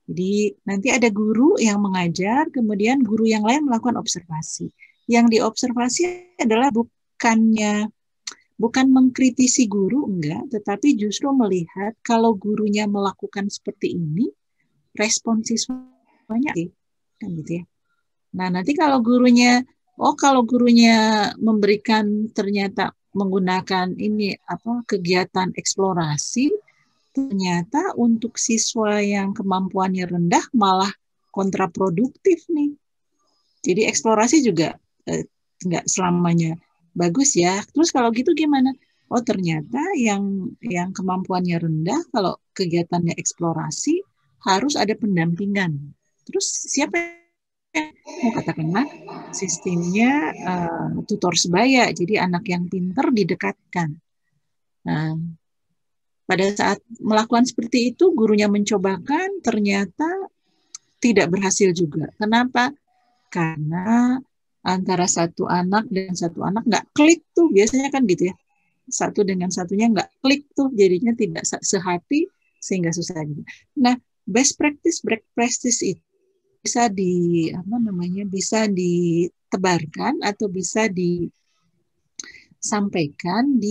Jadi nanti ada guru yang mengajar, kemudian guru yang lain melakukan observasi. Yang diobservasi adalah bukan mengkritisi guru, enggak, tetapi justru melihat kalau gurunya melakukan seperti ini, respon siswanya kan gitu ya. Nah, nanti kalau gurunya Oh, kalau gurunya memberikan ternyata menggunakan ini apa kegiatan eksplorasi, ternyata untuk siswa yang kemampuannya rendah malah kontraproduktif nih. Jadi eksplorasi juga nggak selamanya bagus ya. Terus kalau gitu gimana? Oh, ternyata yang kemampuannya rendah kalau kegiatannya eksplorasi harus ada pendampingan. Terus siapa yang mau katakanlah sistemnya tutor sebaya, jadi anak yang pintar didekatkan. Nah, pada saat melakukan seperti itu, gurunya mencobakan, ternyata tidak berhasil juga. Kenapa? Karena antara satu anak dan satu anak nggak klik tuh, biasanya kan gitu ya. Satu dengan satunya nggak klik tuh, jadinya tidak sehati sehingga susah gitu. Nah, best practice itu bisa bisa ditebarkan atau bisa disampaikan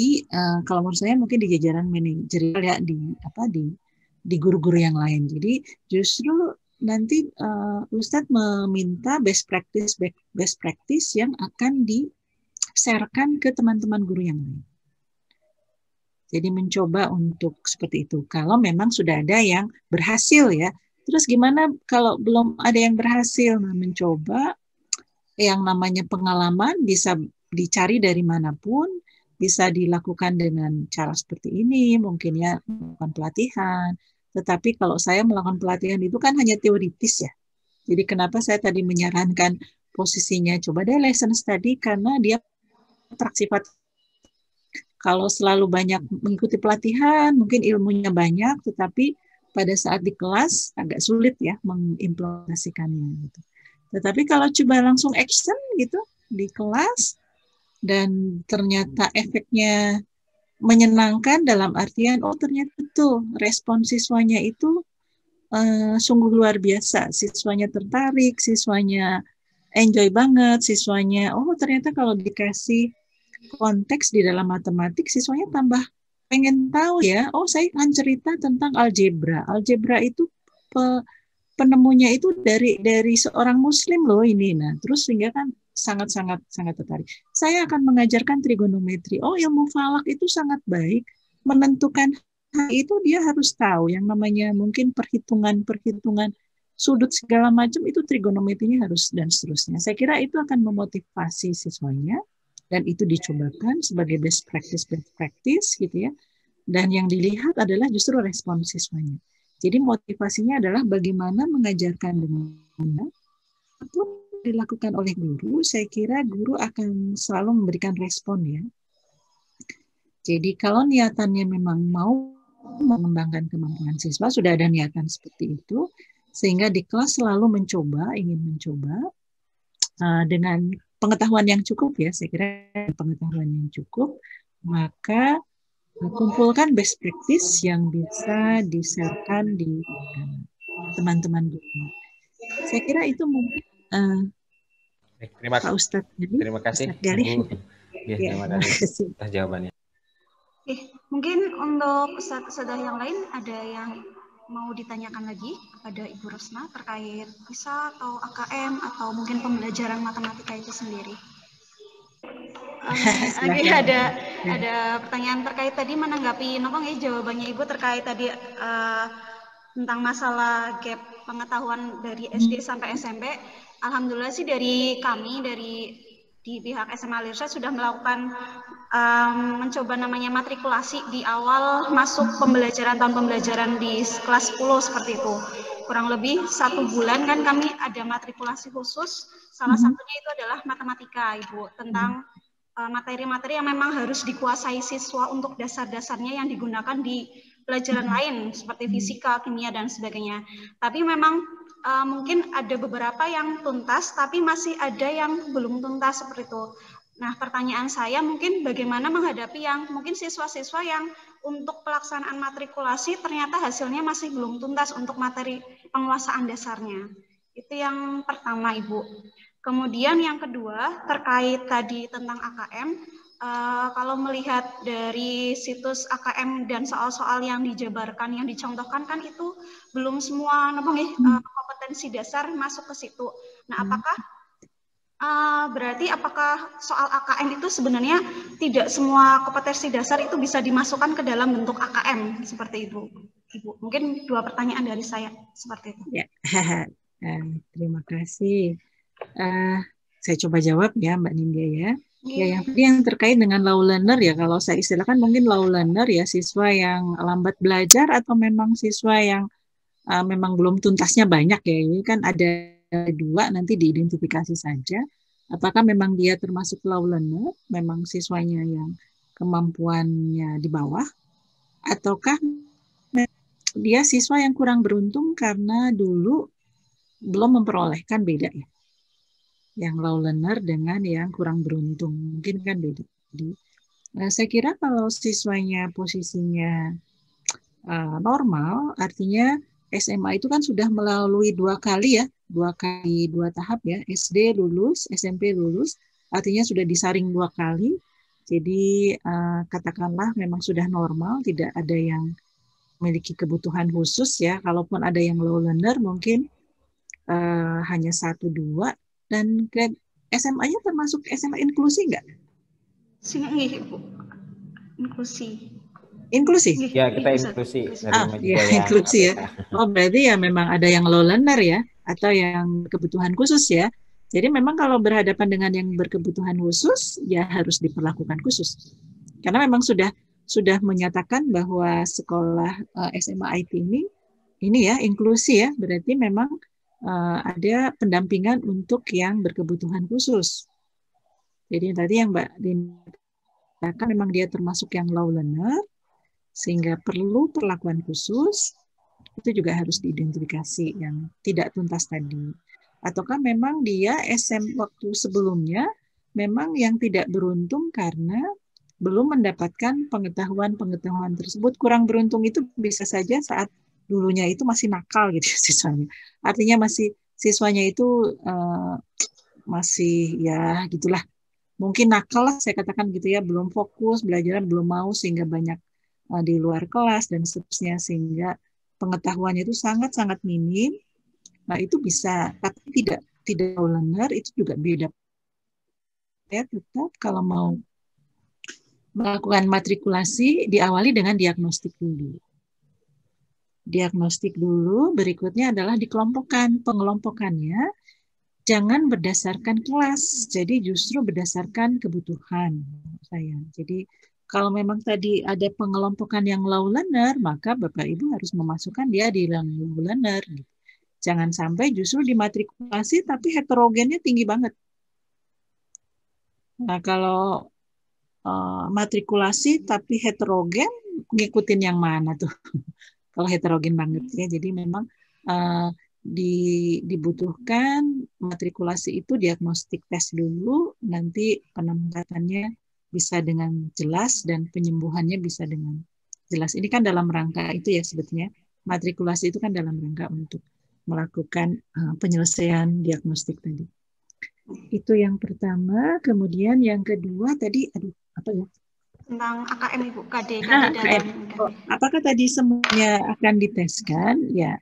kalau menurut saya mungkin di jajaran manajerial ya di guru-guru yang lain. Jadi justru nanti Ustadz meminta best practice yang akan di-sharekan ke teman-teman guru yang lain. Jadi mencoba untuk seperti itu. Kalau memang sudah ada yang berhasil ya. Terus gimana kalau belum ada yang berhasil? Nah, mencoba yang namanya pengalaman bisa dicari dari manapun, bisa dilakukan dengan cara seperti ini, mungkin ya melakukan pelatihan. Tetapi kalau saya melakukan pelatihan itu kan hanya teoritis ya. Jadi kenapa saya tadi menyarankan posisinya coba deh lesson study karena dia atraksi. Kalau selalu banyak mengikuti pelatihan, mungkin ilmunya banyak, tetapi pada saat di kelas agak sulit ya mengimplementasikannya. Gitu. Tetapi kalau coba langsung action gitu di kelas dan ternyata efeknya menyenangkan dalam artian, oh ternyata tuh respon siswanya itu sungguh luar biasa. Siswanya tertarik, siswanya enjoy banget, siswanya, oh ternyata kalau dikasih konteks di dalam matematik, siswanya tambah pengen tahu ya, oh saya akan cerita tentang algebra. Algebra itu penemunya itu dari seorang muslim loh ini. Nah, terus sehingga kan sangat tertarik. Saya akan mengajarkan trigonometri. Oh, ilmu falak itu sangat baik. Menentukan hal itu dia harus tahu yang namanya mungkin perhitungan sudut segala macam itu trigonometrinya harus dan seterusnya. Saya kira itu akan memotivasi siswanya dan itu dicobakan sebagai best practice gitu ya. Dan yang dilihat adalah justru respon siswanya. Jadi motivasinya adalah bagaimana mengajarkan dengan benar. Apapun dilakukan oleh guru, saya kira guru akan selalu memberikan respon ya. Jadi kalau niatannya memang mau mengembangkan kemampuan siswa, sudah ada niatan seperti itu, sehingga di kelas selalu ingin mencoba dengan pengetahuan yang cukup ya, saya kira pengetahuan yang cukup, maka kumpulkan best practice yang bisa di-sharekan di teman-teman guru. Saya kira itu mungkin Pak Ustadz Gali. Terima kasih, Bu. Ya, terima kasih atas jawabannya. Mungkin untuk Ustadz yang lain ada yang mau ditanyakan lagi kepada Ibu Rosna terkait PISA atau AKM atau mungkin pembelajaran matematika itu sendiri. Lagi ada pertanyaan terkait tadi menanggapi jawabannya Ibu terkait tadi tentang masalah gap pengetahuan dari SD sampai SMP. Alhamdulillah sih dari kami di pihak SMA Al-Irsyad sudah melakukan mencoba namanya matrikulasi di awal masuk tahun pembelajaran di kelas 10 seperti itu. Kurang lebih 1 bulan kan kami ada matrikulasi khusus. Salah satunya itu adalah matematika, Ibu, tentang materi-materi yang memang harus dikuasai siswa untuk dasar-dasarnya yang digunakan di pelajaran lain seperti fisika, kimia, dan sebagainya. Tapi memang mungkin ada beberapa yang tuntas, tapi masih ada yang belum tuntas seperti itu. Nah, pertanyaan saya mungkin bagaimana menghadapi yang mungkin siswa-siswa yang untuk pelaksanaan matrikulasi ternyata hasilnya masih belum tuntas untuk materi penguasaan dasarnya. Itu yang pertama, Ibu. Kemudian yang kedua, terkait tadi tentang AKM, kalau melihat dari situs AKM dan soal-soal yang dijabarkan, yang dicontohkan kan itu belum semua kompetensi dasar masuk ke situ. Nah, apakah Berarti apakah soal AKM itu sebenarnya tidak semua kompetensi dasar itu bisa dimasukkan ke dalam bentuk AKM seperti itu, Ibu? Mungkin 2 pertanyaan dari saya seperti itu. Ya, terima kasih. Saya coba jawab ya, Mbak Nindya ya. Ya, yang tadi yang terkait dengan low learner ya, kalau saya istilahkan mungkin low learner ya, siswa yang lambat belajar atau memang siswa yang memang belum tuntasnya banyak ya. Ini kan ada 2, nanti diidentifikasi saja. Apakah memang dia termasuk low learner, memang siswanya yang kemampuannya di bawah, ataukah dia siswa yang kurang beruntung karena dulu belum memperolehkan, beda ya. Yang low learner dengan yang kurang beruntung, mungkin kan beda. Jadi, saya kira kalau siswanya posisinya normal, artinya SMA itu kan sudah melalui 2 kali ya, 2 tahap ya, SD lulus, SMP lulus, artinya sudah disaring 2 kali. Jadi katakanlah memang sudah normal, tidak ada yang memiliki kebutuhan khusus ya. Kalaupun ada yang low learner mungkin hanya 1-2. Dan SMA-nya termasuk SMA inklusi nggak? Inklusi. Inklusi? Ya, kita inklusi. Inklusi ya. Oh, berarti ya memang ada yang low learner ya, atau yang kebutuhan khusus ya. Jadi memang kalau berhadapan dengan yang berkebutuhan khusus, ya harus diperlakukan khusus. Karena memang sudah menyatakan bahwa sekolah SMA IT ini ya inklusi ya, berarti memang ada pendampingan untuk yang berkebutuhan khusus. Jadi tadi yang Mbak dikatakan memang dia termasuk yang low learner, sehingga perlu perlakuan khusus, itu juga harus diidentifikasi yang tidak tuntas tadi. Ataukah memang dia waktu sebelumnya memang yang tidak beruntung karena belum mendapatkan pengetahuan tersebut. Kurang beruntung itu bisa saja saat dulunya itu masih nakal gitu siswanya. Artinya siswanya itu masih ya gitulah. Mungkin nakal lah saya katakan gitu ya, belum fokus, belajar belum mau sehingga banyak di luar kelas dan seterusnya, sehingga pengetahuannya itu sangat-sangat minim. Nah, itu bisa, tapi tidak low learner itu juga beda. Ya, tetap kalau mau melakukan matrikulasi diawali dengan diagnostik dulu. Diagnostik dulu, berikutnya adalah dikelompokkan. Pengelompokannya jangan berdasarkan kelas, jadi justru berdasarkan kebutuhan saya. Jadi kalau memang tadi ada pengelompokan yang low learner, maka Bapak Ibu harus memasukkan dia di low learner. Jangan sampai justru dimatrikulasi tapi heterogennya tinggi banget. Nah, kalau matrikulasi tapi heterogen, ngikutin yang mana tuh? Kalau heterogen banget ya, jadi memang dibutuhkan matrikulasi itu diagnostik tes dulu, nanti penempatannya bisa dengan jelas dan penyembuhannya bisa dengan jelas. Ini kan dalam rangka itu ya sebetulnya, matrikulasi itu kan dalam rangka untuk melakukan penyelesaian diagnostik tadi. Itu yang pertama. Kemudian yang kedua tadi, apa ya? Tentang AKM Ibu, KD dalam. Apakah tadi semuanya akan diteskan? Ya,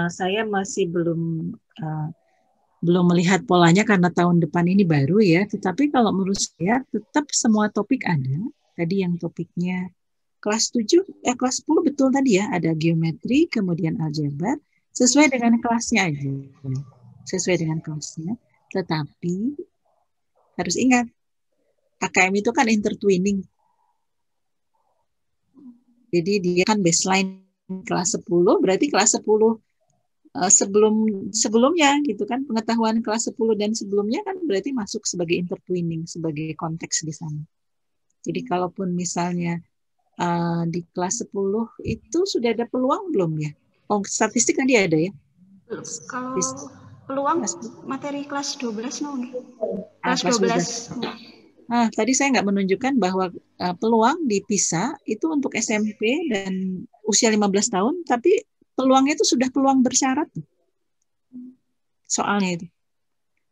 saya masih belum melihat polanya karena tahun depan ini baru ya. Tetapi kalau menurut saya tetap semua topik ada. Tadi yang topiknya kelas 7, kelas 10 betul tadi ya, ada geometri, kemudian aljabar, sesuai dengan kelasnya aja. Sesuai dengan kelasnya. Tetapi harus ingat, AKM itu kan intertwining. Jadi dia kan baseline kelas 10, berarti kelas 10 sebelumnya gitu kan, pengetahuan kelas 10 dan sebelumnya kan berarti masuk sebagai intertwining, sebagai konteks di sana. Jadi kalaupun misalnya di kelas 10 itu sudah ada peluang belum ya? Oh, statistik tadi ada ya? Kalau peluang materi kelas 12 no. Kelas 12. Tadi saya nggak menunjukkan bahwa peluang di PISA itu untuk SMP dan usia 15 tahun, tapi peluangnya itu sudah peluang bersyarat. Soalnya itu.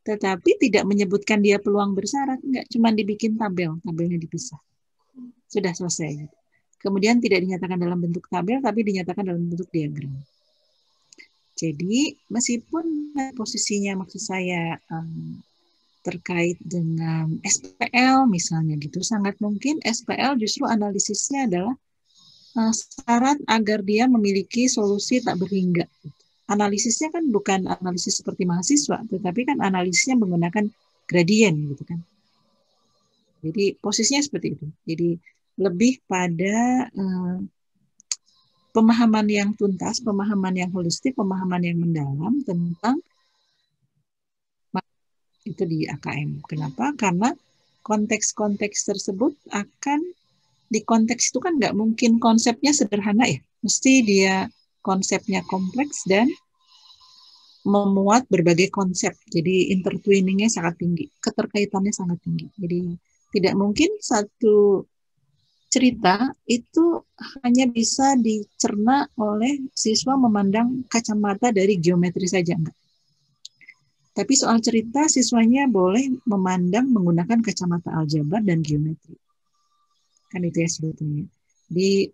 Tetapi tidak menyebutkan dia peluang bersyarat, nggak, cuma dibikin tabelnya dipisah. Sudah selesai. Kemudian tidak dinyatakan dalam bentuk tabel, tapi dinyatakan dalam bentuk diagram. Jadi meskipun posisinya maksud saya terkait dengan SPL misalnya gitu, sangat mungkin SPL justru analisisnya adalah syarat agar dia memiliki solusi tak berhingga. Analisisnya kan bukan analisis seperti mahasiswa, tetapi kan analisisnya menggunakan gradien gitu kan. Jadi posisinya seperti itu. Jadi lebih pada pemahaman yang tuntas, pemahaman yang holistik, pemahaman yang mendalam tentang itu di AKM. Kenapa? Karena konteks-konteks tersebut akan di konteks itu kan nggak mungkin konsepnya sederhana ya. Mesti dia konsepnya kompleks dan memuat berbagai konsep. Jadi intertwiningnya sangat tinggi, keterkaitannya sangat tinggi. Jadi tidak mungkin satu cerita itu hanya bisa dicerna oleh siswa memandang kacamata dari geometri saja, enggak. Tapi soal cerita siswanya boleh memandang menggunakan kacamata aljabar dan geometri. Kan itu ya sebetulnya. Di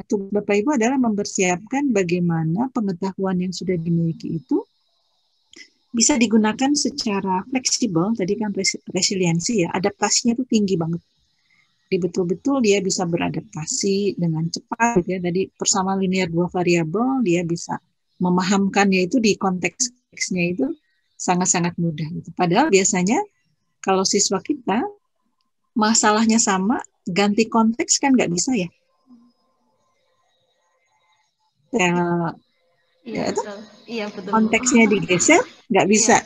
Bapak Ibu adalah mempersiapkan bagaimana pengetahuan yang sudah dimiliki itu bisa digunakan secara fleksibel. Tadi kan resiliensi ya, adaptasinya itu tinggi banget. Jadi betul-betul dia bisa beradaptasi dengan cepat. Ya. Tadi persamaan linear dua variabel, dia bisa memahamkannya itu di konteksnya itu sangat-sangat mudah. Gitu. Padahal biasanya kalau siswa kita masalahnya sama, ganti konteks kan nggak bisa ya. Iya, betul. Iya, betul. Konteksnya digeser, nggak bisa.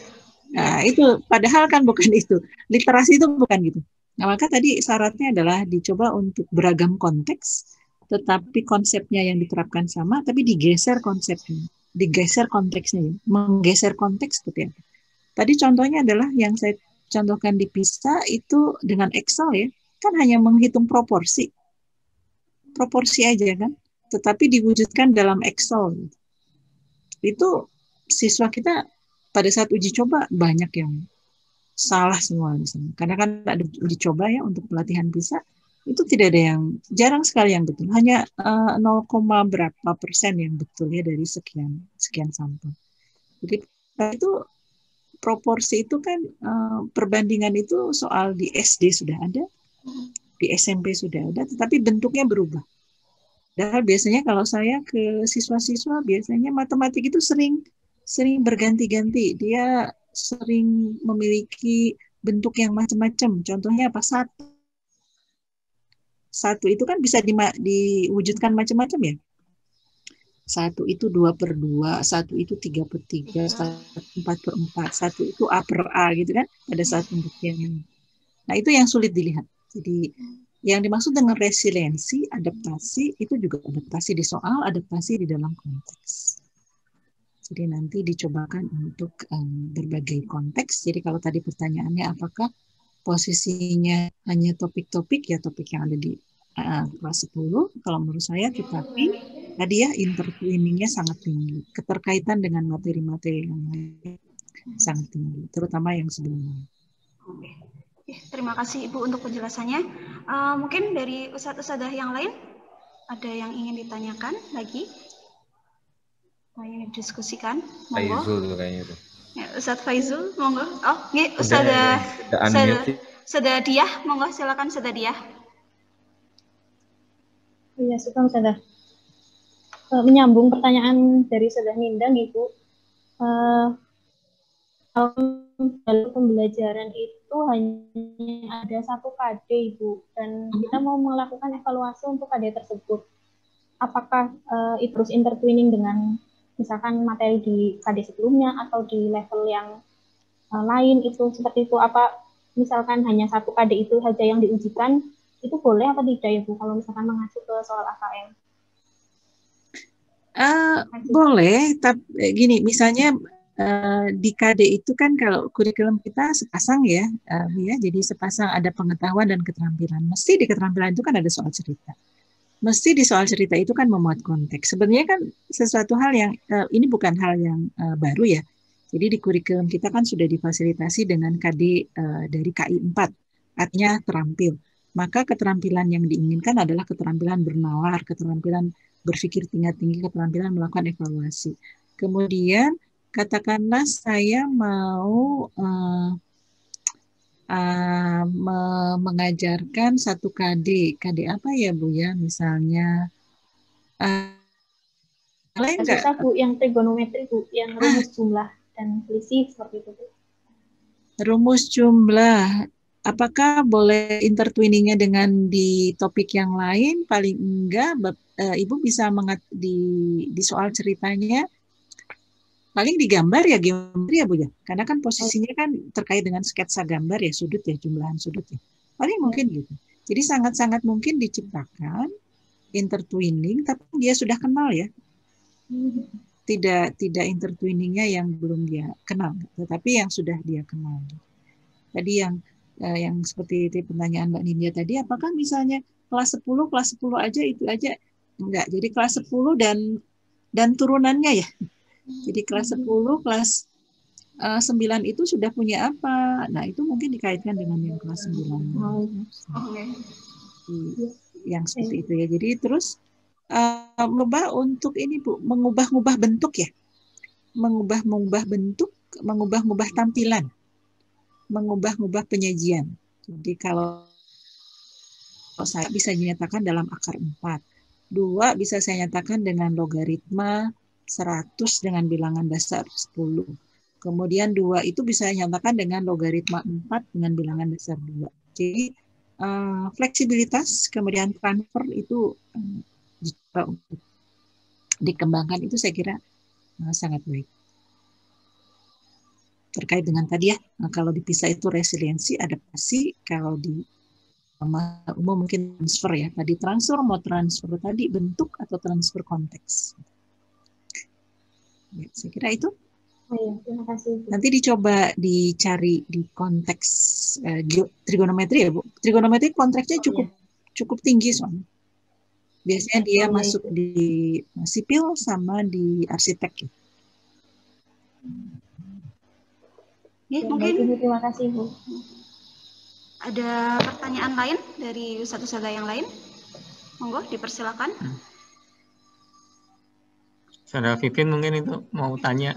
Nah, Iya. itu padahal kan bukan itu. Literasi itu bukan gitu. Nah, maka tadi syaratnya adalah dicoba untuk beragam konteks, tetapi konsepnya yang diterapkan sama, tapi digeser konsepnya, digeser konteksnya, menggeser konteks seperti apa. Tadi contohnya adalah yang saya contohkan di PISA itu dengan Excel ya, kan hanya menghitung proporsi aja kan, tetapi diwujudkan dalam Excel. Itu siswa kita pada saat uji coba banyak yang salah semua misalnya. Karena kan ada uji coba ya untuk pelatihan PISA, itu tidak ada yang, jarang sekali yang betul. Hanya 0, berapa persen yang betul ya dari sekian sampel. Jadi itu proporsi itu kan perbandingan itu soal di SD sudah ada, di SMP sudah ada, tetapi bentuknya berubah. Padahal biasanya kalau saya ke siswa-siswa, biasanya matematik itu sering berganti-ganti. Dia sering memiliki bentuk yang macam-macam. Contohnya apa? Satu itu kan bisa diwujudkan macam-macam ya. Satu itu 2/2, satu itu 3/3, satu 4/4, satu itu A per A gitu kan, pada saat pembuktian. Nah itu yang sulit dilihat. Jadi yang dimaksud dengan resiliensi, adaptasi, itu juga adaptasi di soal, adaptasi di dalam konteks. Jadi nanti dicobakan untuk berbagai konteks. Jadi kalau tadi pertanyaannya apakah posisinya hanya topik-topik, ya topik yang ada di kelas 10, kalau menurut saya, tetapi tadi ya intertwiningnya sangat tinggi. Keterkaitan dengan materi-materi yang lain sangat tinggi, terutama yang sebelumnya. Oke. Terima kasih Ibu untuk penjelasannya. Mungkin dari ustadz-ustadzah yang lain ada yang ingin ditanyakan lagi? Ingin didiskusikan? Monggo. Faizul kayaknya itu. Ya, Ustadz Faizul, monggo. Oh, nggih, Ustadzah Diah, monggo silakan Ustadzah Diah. Iya, suka Ustadzah. Menyambung pertanyaan dari Ustadzah Nindang, Ibu. Dalam pembelajaran itu hanya ada 1 KD, Ibu, dan kita mau melakukan evaluasi untuk KD tersebut. Apakah itu harus intertwining dengan misalkan materi di KD sebelumnya atau di level yang lain itu seperti itu? Apa misalkan hanya 1 KD itu saja yang diujikan, itu boleh atau tidak ya Bu kalau misalkan mengacu ke soal AKM? Boleh, tapi gini, misalnya di KD itu kan kalau kurikulum kita sepasang ya, jadi sepasang ada pengetahuan dan keterampilan. Mesti di keterampilan itu kan ada soal cerita. Mesti di soal cerita itu kan memuat konteks. Sebenarnya kan sesuatu hal yang ini bukan hal yang baru ya. Jadi di kurikulum kita kan sudah difasilitasi dengan KD dari KI 4, artinya terampil. Maka keterampilan yang diinginkan adalah keterampilan bernalar, keterampilan berpikir tingkat tinggi, keterampilan melakukan evaluasi. Kemudian katakanlah saya mau mengajarkan satu KD apa ya Bu ya, misalnya lain nggak? Susah Bu, yang trigonometri Bu, yang rumus jumlah dan selisih seperti itu Bu. Rumus jumlah, apakah boleh intertwiningnya dengan di topik yang lain? Paling enggak, Ibu bisa di soal ceritanya, paling digambar ya geometri ya Bu ya, karena kan posisinya kan terkait dengan sketsa gambar ya, sudut ya, jumlahan sudut ya. Paling mungkin gitu. Jadi sangat-sangat mungkin diciptakan intertwining, tapi dia sudah kenal ya. Tidak intertwiningnya yang belum dia kenal, tetapi yang sudah dia kenal. Tadi yang seperti itu pertanyaan Mbak Nindya tadi, apakah misalnya kelas 10 aja itu aja? Enggak, jadi kelas 10 dan turunannya ya. Jadi kelas 10, kelas 9 itu sudah punya apa? Nah, itu mungkin dikaitkan dengan yang kelas 9. Yang seperti itu ya. Jadi terus mencoba untuk ini Bu, mengubah-ubah bentuk ya. Mengubah-ubah bentuk, mengubah-ubah tampilan. Mengubah-ubah penyajian. Jadi kalau saya bisa dinyatakan dalam akar 4. 2 bisa saya nyatakan dengan logaritma 100 dengan bilangan dasar 10. Kemudian 2 itu bisa nyatakan dengan logaritma 4 dengan bilangan dasar 2. Jadi fleksibilitas, kemudian transfer itu untuk dikembangkan itu saya kira sangat baik. Terkait dengan tadi ya, kalau dipisah itu resiliensi, adaptasi, kalau di umum mungkin transfer ya. Tadi transfer, mau transfer tadi bentuk atau transfer konteks. Ya, saya kira itu. Terima kasih. Nanti dicoba dicari di konteks trigonometri ya Bu. Trigonometri konteksnya cukup tinggi soalnya. Biasanya dia masuk di sipil sama di arsitek. Ya, mungkin terima kasih Bu. Ada pertanyaan lain dari ustadz-ustadzah yang lain? Monggo dipersilakan. Saudara Vivin mungkin itu mau tanya.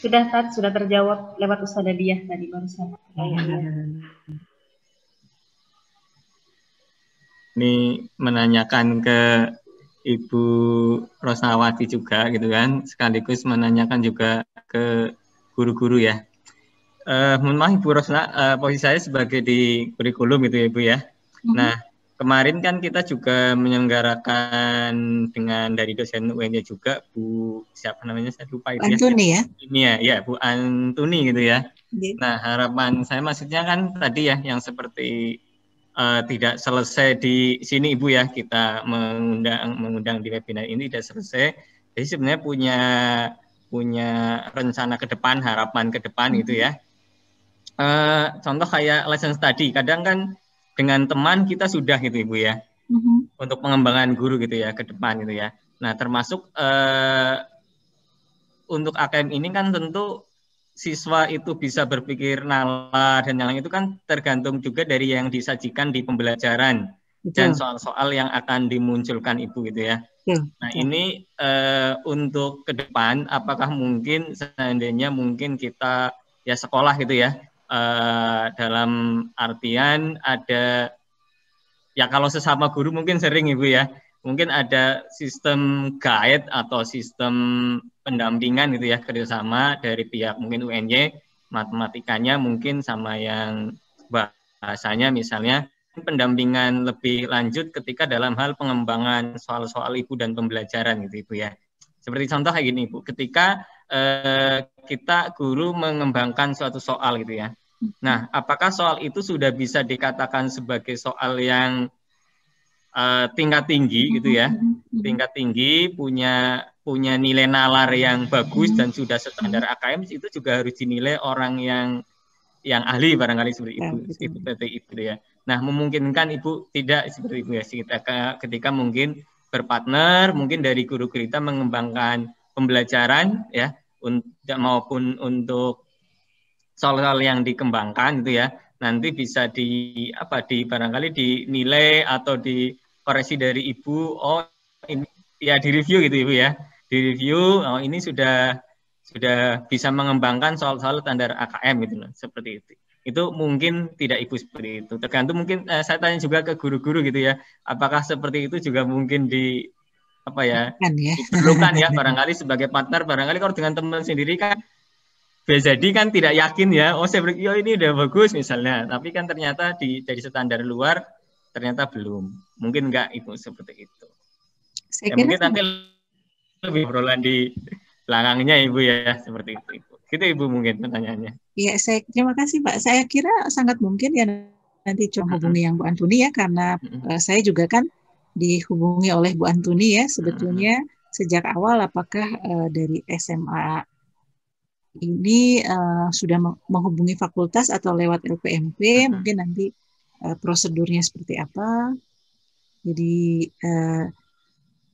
Sudah terjawab lewat Ustadzah Diah tadi barusan. Ini menanyakan ke Ibu Rosnawati juga gitu kan, sekaligus menanyakan juga ke guru-guru ya. Mohon maaf Ibu Rosna, posisi saya sebagai di kurikulum gitu ya Ibu ya. Nah, kemarin kan kita juga menyelenggarakan dengan dari dosen UNJ juga Bu siapa namanya saya lupa itu Antuni ya. Ini ya Bu Antuni gitu ya. Nah, harapan saya maksudnya kan tadi ya yang seperti tidak selesai di sini Ibu ya, kita mengundang di webinar ini tidak selesai. Jadi sebenarnya punya rencana ke depan, harapan ke depan gitu ya. Contoh kayak lesson study, kadang kan dengan teman kita sudah gitu Ibu ya, untuk pengembangan guru gitu ya ke depan gitu ya. Nah termasuk untuk AKM ini kan tentu siswa itu bisa berpikir nalar dan yang lain itu kan tergantung juga dari yang disajikan di pembelajaran. Betul. Dan soal-soal yang akan dimunculkan Ibu gitu ya. Nah ini untuk ke depan apakah mungkin seandainya mungkin kita ya sekolah gitu ya, dalam artian ada ya kalau sesama guru mungkin sering Ibu ya, mungkin ada sistem guide atau sistem pendampingan gitu ya, kerjasama dari pihak mungkin UNY, matematikanya mungkin sama yang bahasanya misalnya, pendampingan lebih lanjut ketika dalam hal pengembangan soal-soal Ibu dan pembelajaran gitu Ibu ya. Seperti contoh kayak gini Ibu, ketika kita guru mengembangkan suatu soal gitu ya. Nah, apakah soal itu sudah bisa dikatakan sebagai soal yang tingkat tinggi gitu ya, tingkat tinggi, punya nilai nalar yang bagus dan sudah standar AKM, itu juga harus dinilai orang yang ahli barangkali seperti itu ya. Nah memungkinkan Ibu tidak seperti itu ya, ketika mungkin berpartner mungkin dari guru kita mengembangkan pembelajaran ya, maupun untuk soal-soal yang dikembangkan gitu ya. nanti bisa barangkali dinilai atau dikoreksi dari Ibu, oh ini ya di review gitu Ibu ya. Di review, oh ini sudah bisa mengembangkan soal-soal standar AKM gitu loh, seperti itu. Itu mungkin tidak Ibu seperti itu. Tergantung mungkin saya tanya juga ke guru-guru gitu ya. Apakah seperti itu juga mungkin diperlukan ya barangkali sebagai partner, barangkali kalau dengan teman sendiri kan bisa jadi kan tidak yakin ya, oh ini udah bagus misalnya, tapi kan ternyata dari standar luar ternyata belum. Mungkin enggak Ibu seperti itu. Saya ya, kira mungkin nanti lebih obrolan di belakangnya Ibu ya, seperti itu Ibu. Gitu Ibu mungkin pertanyaannya. Iya, terima kasih Pak. Saya kira sangat mungkin ya nanti coba hubungi yang Bu Antuni ya, karena saya juga kan dihubungi oleh Bu Antuni ya, sebetulnya sejak awal apakah dari SMA ini sudah menghubungi fakultas atau lewat LPMP, mungkin nanti prosedurnya seperti apa. Jadi,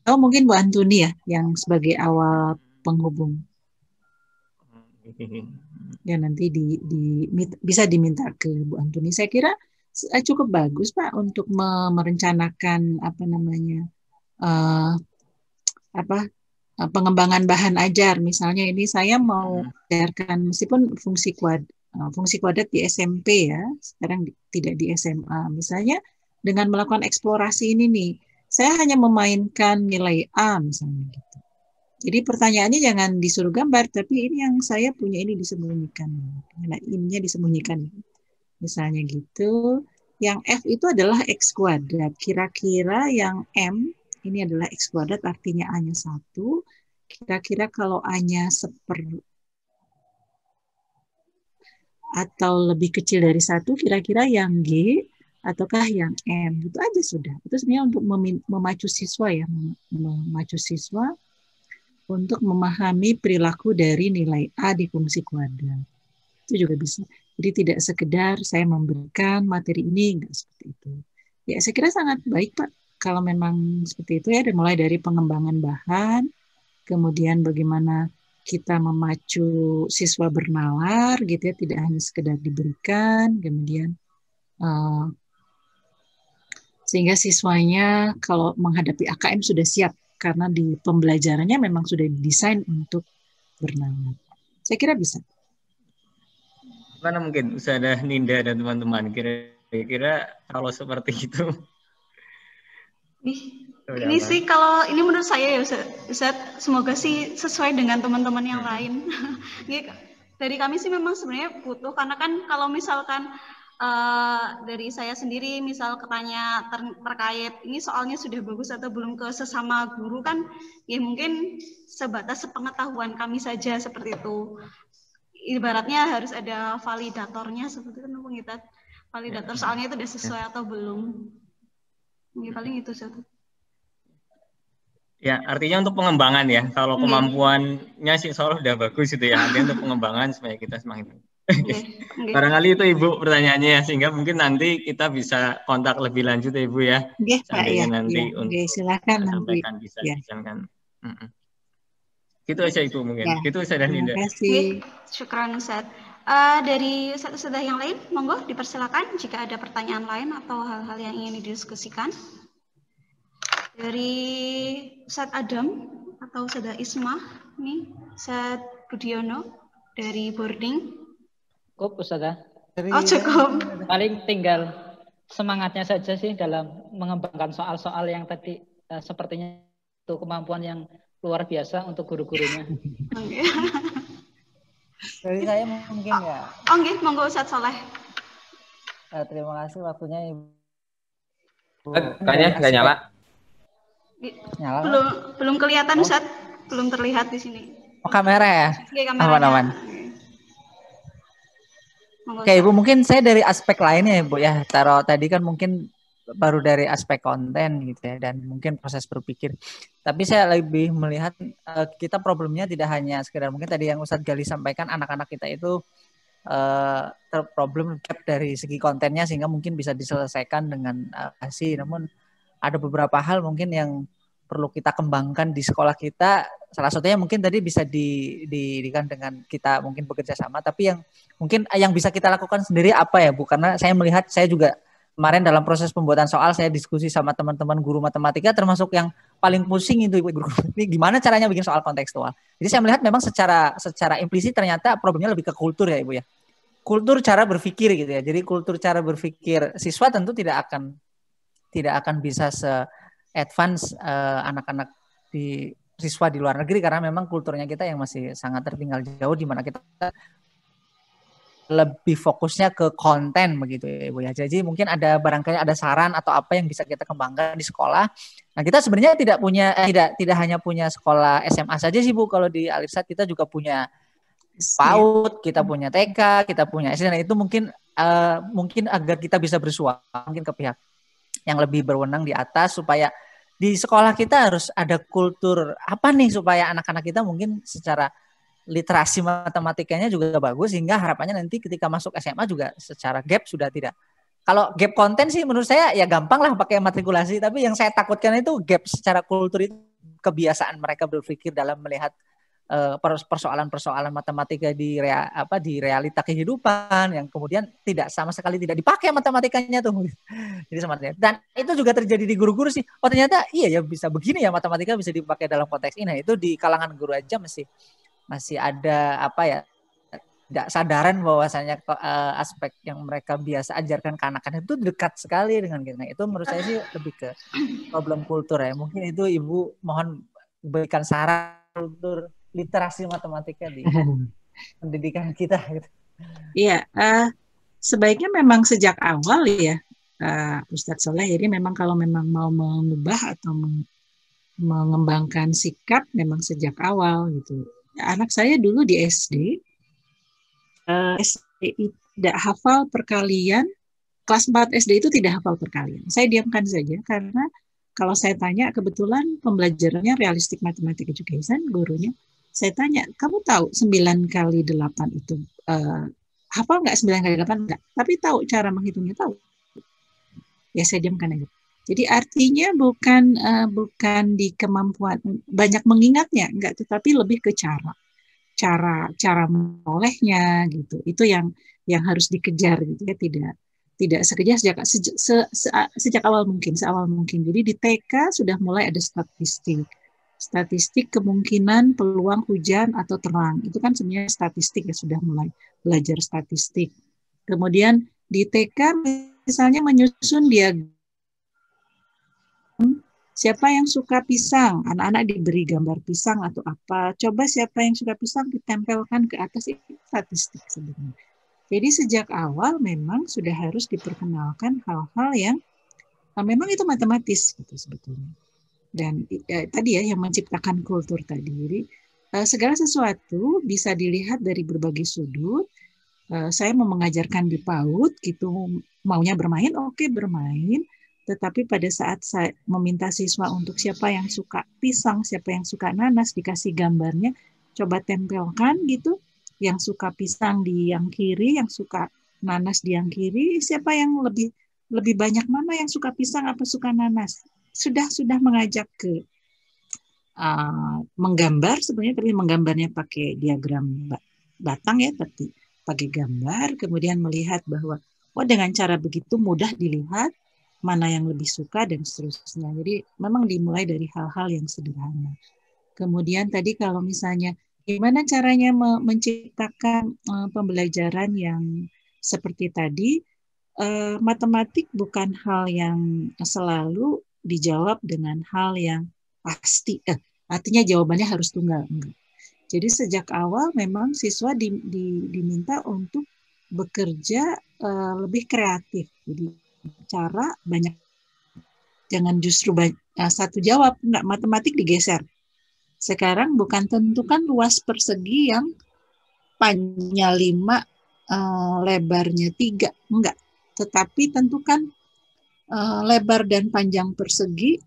mungkin Bu Antuni ya yang sebagai awal penghubung. Ya nanti bisa diminta ke Bu Antuni. Saya kira cukup bagus Pak untuk merencanakan pengembangan bahan ajar. Misalnya ini saya mau ajarkan meskipun fungsi kuadrat di SMP ya, sekarang tidak di SMA. Misalnya dengan melakukan eksplorasi ini nih, saya hanya memainkan nilai A misalnya gitu. Jadi pertanyaannya jangan disuruh gambar, tapi ini yang saya punya ini disembunyikan. Nilai I-nya disembunyikan. Misalnya gitu. Yang F itu adalah X kuadrat. Kira-kira yang M ini adalah X kuadrat, artinya A-nya 1. Kira-kira kalau A-nya atau lebih kecil dari 1, kira-kira yang G ataukah yang M. Itu aja sudah. Itu sebenarnya untuk memacu siswa ya. Memacu siswa untuk memahami perilaku dari nilai A di fungsi kuadrat. Itu juga bisa. Jadi tidak sekedar saya memberikan materi ini, enggak seperti itu. Ya, saya kira sangat baik Pak kalau memang seperti itu ya, mulai dari pengembangan bahan, kemudian bagaimana kita memacu siswa bernalar gitu ya, tidak hanya sekedar diberikan, kemudian sehingga siswanya kalau menghadapi AKM sudah siap karena di pembelajarannya memang sudah didesain untuk bernalar. Saya kira bisa. Mana mungkin Ustazah Ninda dan teman-teman kira-kira kalau seperti itu? Ini sih kalau ini menurut saya ya Ustaz, semoga sih sesuai dengan teman-teman yang lain. Dari kami sih memang sebenarnya butuh, karena kan kalau misalkan dari saya sendiri misal ketanya terkait ini soalnya sudah bagus atau belum ke sesama guru kan ya mungkin sebatas sepengetahuan kami saja seperti itu. Ibaratnya harus ada validatornya seperti itu, kita validator soalnya itu sudah sesuai atau belum. Ya, paling itu satu. Ya, artinya untuk pengembangan ya. Kalau kemampuannya sih soal udah bagus itu ya. Artinya untuk pengembangan supaya kita semakin. Barangkali itu Ibu pertanyaannya ya, sehingga mungkin nanti kita bisa kontak lebih lanjut ya Ibu ya. Seandainya nanti untuk silakan sampaikan nanti. bisa dijalankan. Gitu aja Ibu mungkin. Ya, gitu Ustazah Ninda. Terima kasih. Syukran Ustaz. Dari Ustazah yang lain, monggo dipersilakan jika ada pertanyaan lain atau hal-hal yang ingin didiskusikan. Dari Ustaz Adam atau Ustazah Isma, nih Ustaz Budiono dari boarding. Cukup Ustazah. Cukup. Paling tinggal semangatnya saja sih dalam mengembangkan soal-soal yang tadi sepertinya itu kemampuan yang luar biasa untuk guru-gurunya. Dari saya mungkin ya. Monggo Ustaz Soleh. Terima kasih waktunya Ibu. Kayaknya nggak nyala. Belum kelihatan Ustaz, belum terlihat di sini. Oh, kamera ya? Aman-aman. Oke Ibu, mungkin saya dari aspek lainnya ya Bu ya. Tadi kan mungkin baru dari aspek konten gitu ya, dan mungkin proses berpikir. Tapi saya lebih melihat kita problemnya tidak hanya sekedar mungkin tadi yang Ustadz Gali sampaikan, anak-anak kita itu problem gap dari segi kontennya sehingga mungkin bisa diselesaikan dengan namun ada beberapa hal mungkin yang perlu kita kembangkan di sekolah kita. Salah satunya mungkin tadi bisa didirikan dengan kita mungkin bekerja sama, tapi yang mungkin yang bisa kita lakukan sendiri apa ya Bu? Karena saya melihat, saya juga kemarin dalam proses pembuatan soal saya diskusi sama teman-teman guru matematika, termasuk yang paling pusing itu guru ini gimana caranya bikin soal kontekstual. Jadi saya melihat memang secara implisit ternyata problemnya lebih ke kultur ya Ibu ya. Kultur cara berpikir gitu ya. Jadi kultur cara berpikir siswa tentu tidak akan bisa se-advance anak-anak di siswa di luar negeri, karena memang kulturnya kita yang masih sangat tertinggal jauh, di mana kita lebih fokusnya ke konten begitu ya Ibu ya. Jadi mungkin ada barangkali ada saran atau apa yang bisa kita kembangkan di sekolah. Nah, kita sebenarnya tidak hanya punya sekolah SMA saja sih Bu. Kalau di Alirsat kita juga punya PAUD, kita punya TK, kita punya SD. Nah, itu mungkin agar kita bisa bersuara mungkin ke pihak yang lebih berwenang di atas, supaya di sekolah kita harus ada kultur apa nih supaya anak-anak kita mungkin secara literasi matematikanya juga bagus, sehingga harapannya nanti ketika masuk SMA juga secara gap sudah tidak. Kalau gap konten sih menurut saya ya gampang lah pakai matrikulasi, tapi yang saya takutkan itu gap secara kultur, itu kebiasaan mereka berpikir dalam melihat persoalan-persoalan matematika di realita kehidupan yang kemudian tidak sama sekali tidak dipakai matematikanya tuh. Jadi seperti itu. Dan itu juga terjadi di guru-guru sih. Oh ternyata iya ya bisa begini ya, matematika bisa dipakai dalam konteks ini. Nah, itu di kalangan guru aja masih ada tidak sadaran bahwasanya aspek yang mereka biasa ajarkan ke anak-anak itu dekat sekali dengan kita. Nah, itu menurut saya sih lebih ke problem kultur ya. Mungkin itu Ibu mohon berikan saran kultur literasi matematika di pendidikan kita gitu. Iya, sebaiknya memang sejak awal ya Ustadz Soleh. Jadi memang kalau memang mau mengubah atau mengembangkan sikap memang sejak awal gitu. Anak saya dulu di SD tidak hafal perkalian, kelas 4 SD itu tidak hafal perkalian. Saya diamkan saja karena kalau saya tanya, kebetulan pembelajarannya realistic mathematics education, gurunya, saya tanya, kamu tahu 9 kali 8 itu hafal nggak 9 kali 8? Enggak. Tapi tahu cara menghitungnya, tahu. Ya saya diamkan aja. Jadi artinya bukan di kemampuan banyak mengingatnya, enggak, tetapi lebih ke cara menolehnya gitu. Itu yang harus dikejar gitu ya, tidak sekejar sejak awal mungkin, seawal mungkin. Jadi di TK sudah mulai ada statistik kemungkinan peluang hujan atau terang. Itu kan sebenarnya statistik ya, sudah mulai belajar statistik. Kemudian di TK misalnya menyusun diagram siapa yang suka pisang. Anak-anak diberi gambar pisang atau apa. Coba siapa yang suka pisang ditempelkan ke atas, itu statistik sebenarnya. Jadi sejak awal memang sudah harus diperkenalkan hal-hal yang memang itu matematis gitu sebetulnya. Dan tadi ya yang menciptakan kultur tadi. Jadi segala sesuatu bisa dilihat dari berbagai sudut. Saya mau mengajarkan di PAUD gitu, maunya bermain, oke bermain. Tetapi pada saat saya meminta siswa untuk siapa yang suka pisang, siapa yang suka nanas, dikasih gambarnya, coba tempelkan gitu. Yang suka pisang di yang kiri, yang suka nanas di yang kiri, siapa yang lebih banyak mana yang suka pisang apa suka nanas? Sudah mengajak ke menggambar sebenarnya, tapi menggambarnya pakai diagram batang ya, tapi pakai gambar, kemudian melihat bahwa dengan cara begitu mudah dilihat mana yang lebih suka dan seterusnya. Jadi memang dimulai dari hal-hal yang sederhana. Kemudian tadi kalau misalnya gimana caranya menciptakan pembelajaran yang seperti tadi, matematik bukan hal yang selalu dijawab dengan hal yang pasti. Artinya jawabannya harus tunggal. Enggak. Jadi sejak awal memang siswa diminta untuk bekerja lebih kreatif. Jadi cara banyak, jangan justru satu jawab. Enggak, matematik digeser. Sekarang bukan tentukan luas persegi yang panjangnya 5, lebarnya 3. Enggak. Tetapi tentukan lebar dan panjang persegi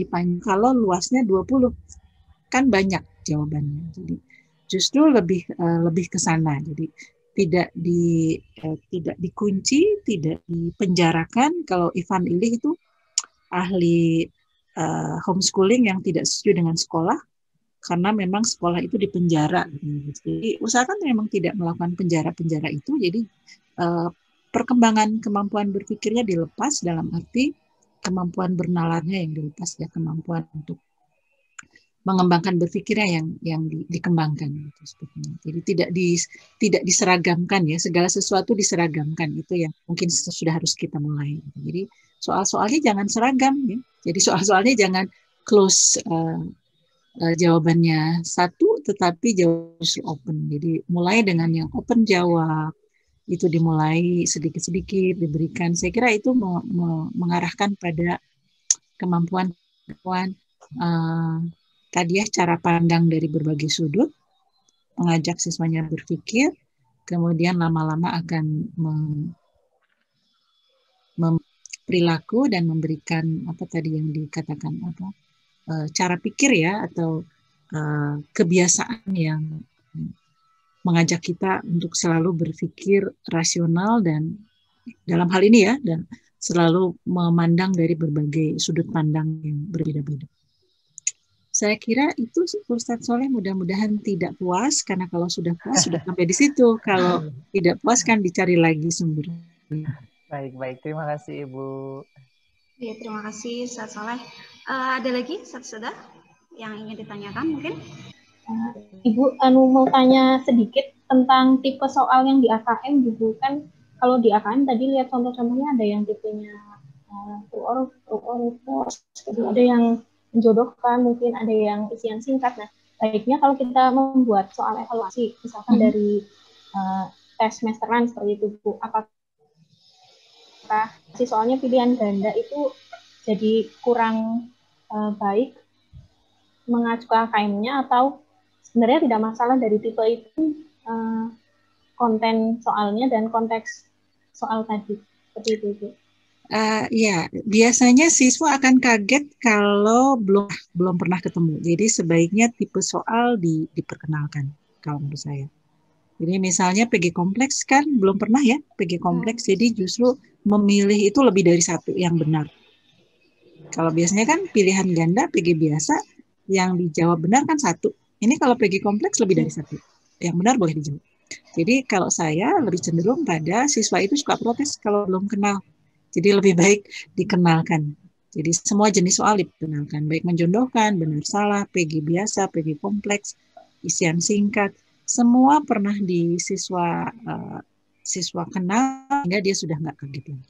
panjang. Kalau luasnya 20, kan banyak jawabannya. Jadi justru lebih ke sana. Jadi tidak dikunci, tidak dipenjarakan. Kalau Ivan Illich itu ahli homeschooling yang tidak setuju dengan sekolah karena memang sekolah itu dipenjara. Jadi usahakan memang tidak melakukan penjara-penjara itu. Jadi perkembangan kemampuan berpikirnya dilepas, dalam arti kemampuan bernalarnya yang dilepas, ya, kemampuan untuk mengembangkan berpikirnya yang dikembangkan gitu, sebetulnya. Jadi tidak diseragamkan, ya, segala sesuatu diseragamkan, itu yang mungkin sudah harus kita mulai. Jadi soal-soalnya jangan seragam, ya. Jadi soal-soalnya jangan close jawabannya satu, tetapi jawabannya open. Jadi mulai dengan yang open jawab, itu dimulai sedikit-sedikit diberikan. Saya kira itu mengarahkan pada kemampuan tadi, ya, cara pandang dari berbagai sudut, mengajak siswanya berpikir, kemudian lama-lama akan perilaku dan memberikan apa tadi yang dikatakan cara pikir, ya, atau kebiasaan yang mengajak kita untuk selalu berpikir rasional dan dalam hal ini, ya, dan selalu memandang dari berbagai sudut pandang yang berbeda-beda. Saya kira itu, Ustadz Soleh, mudah-mudahan tidak puas, karena kalau sudah puas sudah sampai di situ. Kalau tidak puas kan dicari lagi sumbernya. Baik. Terima kasih, Ibu. Ya, terima kasih, Ustadz Soleh. Ada lagi, Ustadz Sudah, yang ingin ditanyakan mungkin? Ibu, mau tanya sedikit tentang tipe soal yang di AKM gitu kan. Kalau di AKM tadi lihat contoh-contohnya ada yang tipenya true or false, ada yang menjodohkan, mungkin ada yang isian singkat. Nah, baiknya kalau kita membuat soal evaluasi, misalkan dari tes semesteran seperti itu, Bu, apakah si soalnya pilihan ganda itu jadi kurang baik mengacu ke AKM-nya, atau sebenarnya tidak masalah dari tipe itu konten soalnya dan konteks soal tadi, seperti itu, Bu? Ya, biasanya siswa akan kaget kalau belum pernah ketemu. Jadi sebaiknya tipe soal diperkenalkan, kalau menurut saya. Jadi misalnya PG kompleks kan belum pernah, ya, PG kompleks. Jadi justru memilih itu lebih dari satu yang benar. Kalau biasanya kan pilihan ganda PG biasa, yang dijawab benar kan satu. Ini kalau PG kompleks lebih dari satu. Yang benar boleh dijawab. Jadi kalau saya lebih cenderung pada siswa itu suka protes kalau belum kenal. Jadi lebih baik dikenalkan. Jadi semua jenis soal dikenalkan, baik menjodohkan, benar salah, PG biasa, PG kompleks, isian singkat, semua pernah di siswa kenal sehingga dia sudah nggak kaget lagi.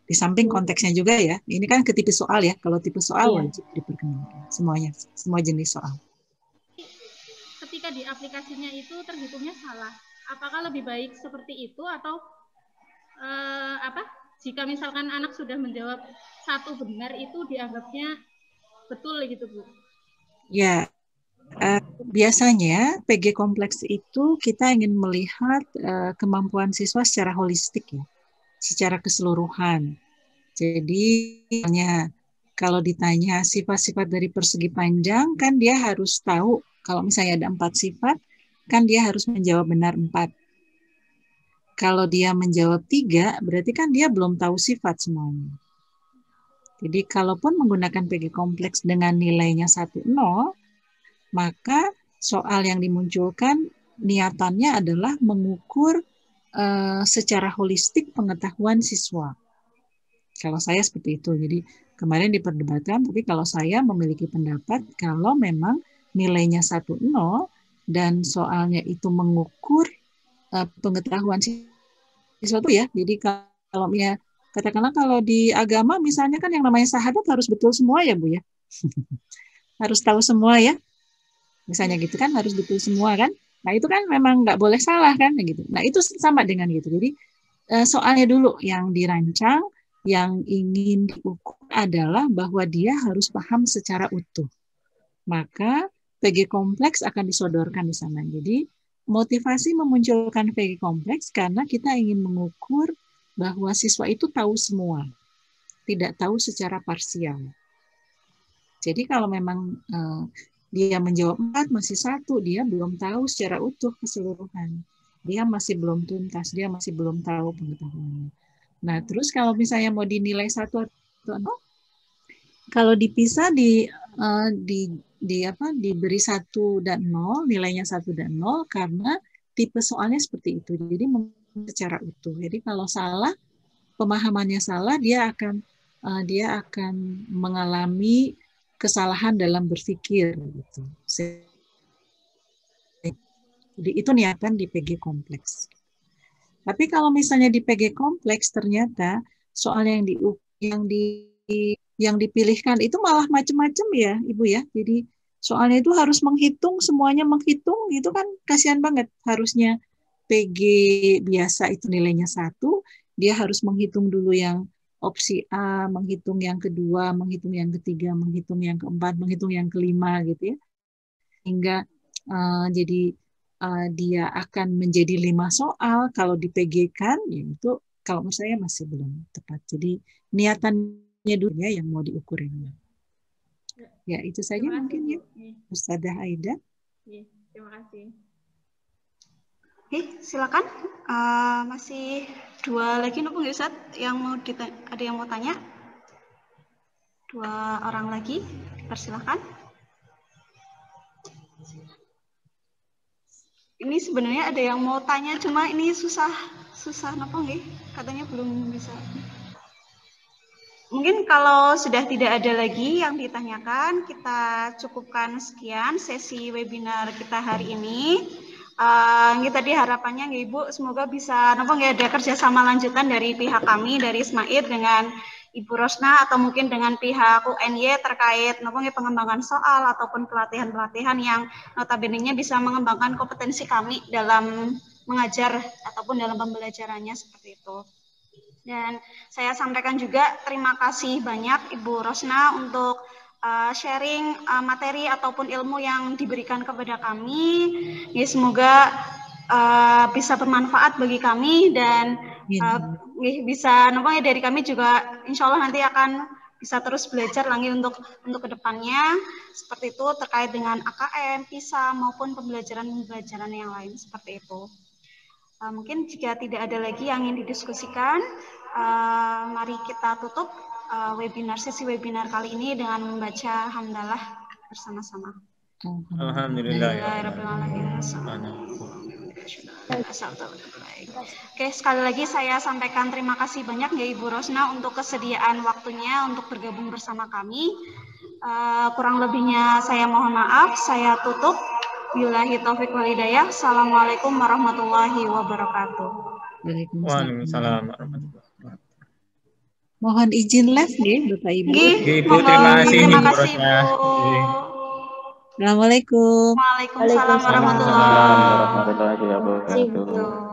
Di samping konteksnya juga, ya, ini kan ke tipe soal, ya. Kalau tipe soal wajib diperkenalkan semuanya, semua jenis soal. Ketika di aplikasinya itu terhitungnya salah, apakah lebih baik seperti itu atau jika misalkan anak sudah menjawab satu benar itu dianggapnya betul gitu, Bu? Ya, biasanya PG kompleks itu kita ingin melihat kemampuan siswa secara holistik, ya, secara keseluruhan. Jadi misalnya kalau ditanya sifat-sifat dari persegi panjang, kan dia harus tahu kalau misalnya ada 4 sifat, kan dia harus menjawab benar 4. Kalau dia menjawab 3, berarti kan dia belum tahu sifat semuanya. Jadi kalaupun menggunakan PG kompleks dengan nilainya 1,0, maka soal yang dimunculkan niatannya adalah mengukur secara holistik pengetahuan siswa. Kalau saya seperti itu. Jadi kemarin diperdebatkan, tapi kalau saya memiliki pendapat kalau memang nilainya 1,0 dan soalnya itu mengukur pengetahuan siswa itu, ya. Jadi kalau katakanlah kalau di agama misalnya kan yang namanya syahadat harus betul semua, ya, Bu, ya. Harus tahu semua, ya. Misalnya gitu kan, harus betul semua kan. Nah, itu kan memang nggak boleh salah kan, gitu. Nah, itu sama dengan gitu. Jadi soalnya dulu yang dirancang, yang ingin diukur adalah bahwa dia harus paham secara utuh. Maka PG kompleks akan disodorkan di sana. Jadi motivasi memunculkan PG kompleks karena kita ingin mengukur bahwa siswa itu tahu semua, tidak tahu secara parsial. Jadi kalau memang dia menjawab 4 masih 1, dia belum tahu secara utuh keseluruhan. Dia masih belum tuntas, dia masih belum tahu pengetahuannya. Nah, terus kalau misalnya mau dinilai 1 atau 0, kalau dipisah diberi 1 dan 0, nilainya 1 dan 0 karena tipe soalnya seperti itu. Jadi secara utuh. Jadi kalau salah, pemahamannya salah, dia akan mengalami kesalahan dalam berpikir gitu. Jadi itu niatan di PG kompleks. Tapi kalau misalnya di PG kompleks ternyata soal yang dipilihkan itu malah macam-macam ya, Ibu ya. Jadi soalnya itu harus menghitung, semuanya menghitung, itu kan kasihan banget. Harusnya PG biasa itu nilainya 1, dia harus menghitung dulu yang opsi A, menghitung yang kedua, menghitung yang ketiga, menghitung yang keempat, menghitung yang kelima gitu ya. Hingga jadi dia akan menjadi 5 soal. Kalau di PG kan, ya itu kalau menurut saya masih belum tepat. Jadi niatannya dulu ya yang mau diukurin. Ya itu saja mungkin ya, Ustazah Aida. Terima kasih. Oke, silakan. Masih 2 lagi nopo Ustaz yang mau ada yang mau tanya? 2 orang lagi, persilakan. Ini sebenarnya ada yang mau tanya, cuma ini susah nopo nggih? Katanya belum bisa. Mungkin kalau sudah tidak ada lagi yang ditanyakan, kita cukupkan sekian sesi webinar kita hari ini. Tadi harapannya nggih Ibu, semoga bisa ada kerjasama lanjutan dari pihak kami, dari SMAID dengan Ibu Rosna atau mungkin dengan pihak UNY terkait pengembangan soal ataupun pelatihan-pelatihan yang notabene-nya bisa mengembangkan kompetensi kami dalam mengajar ataupun dalam pembelajarannya seperti itu. Dan saya sampaikan juga terima kasih banyak Ibu Rosna untuk sharing materi ataupun ilmu yang diberikan kepada kami. Ya, semoga bisa bermanfaat bagi kami dan bisa dari kami juga insya Allah nanti akan bisa terus belajar lagi untuk kedepannya seperti itu terkait dengan AKM, PISA maupun pembelajaran yang lain seperti itu. Mungkin jika tidak ada lagi yang ingin didiskusikan, mari kita tutup sesi webinar kali ini dengan membaca hamdalah bersama-sama. Alhamdulillahirrahmanirrahim. Oke, sekali lagi saya sampaikan terima kasih banyak ya Ibu Rosna untuk kesediaan waktunya untuk bergabung bersama kami. Kurang lebihnya saya mohon maaf, saya tutup. Billahi taufiq wal hidayah. Assalamualaikum warahmatullahi wabarakatuh. Waalaikumsalam warahmatullahi wabarakatuh. Mohon izin live nih Bapak Ibu. Ibu, terima kasih Ibu Rosna. Assalamualaikum. Waalaikumsalam warahmatullahi wabarakatuh.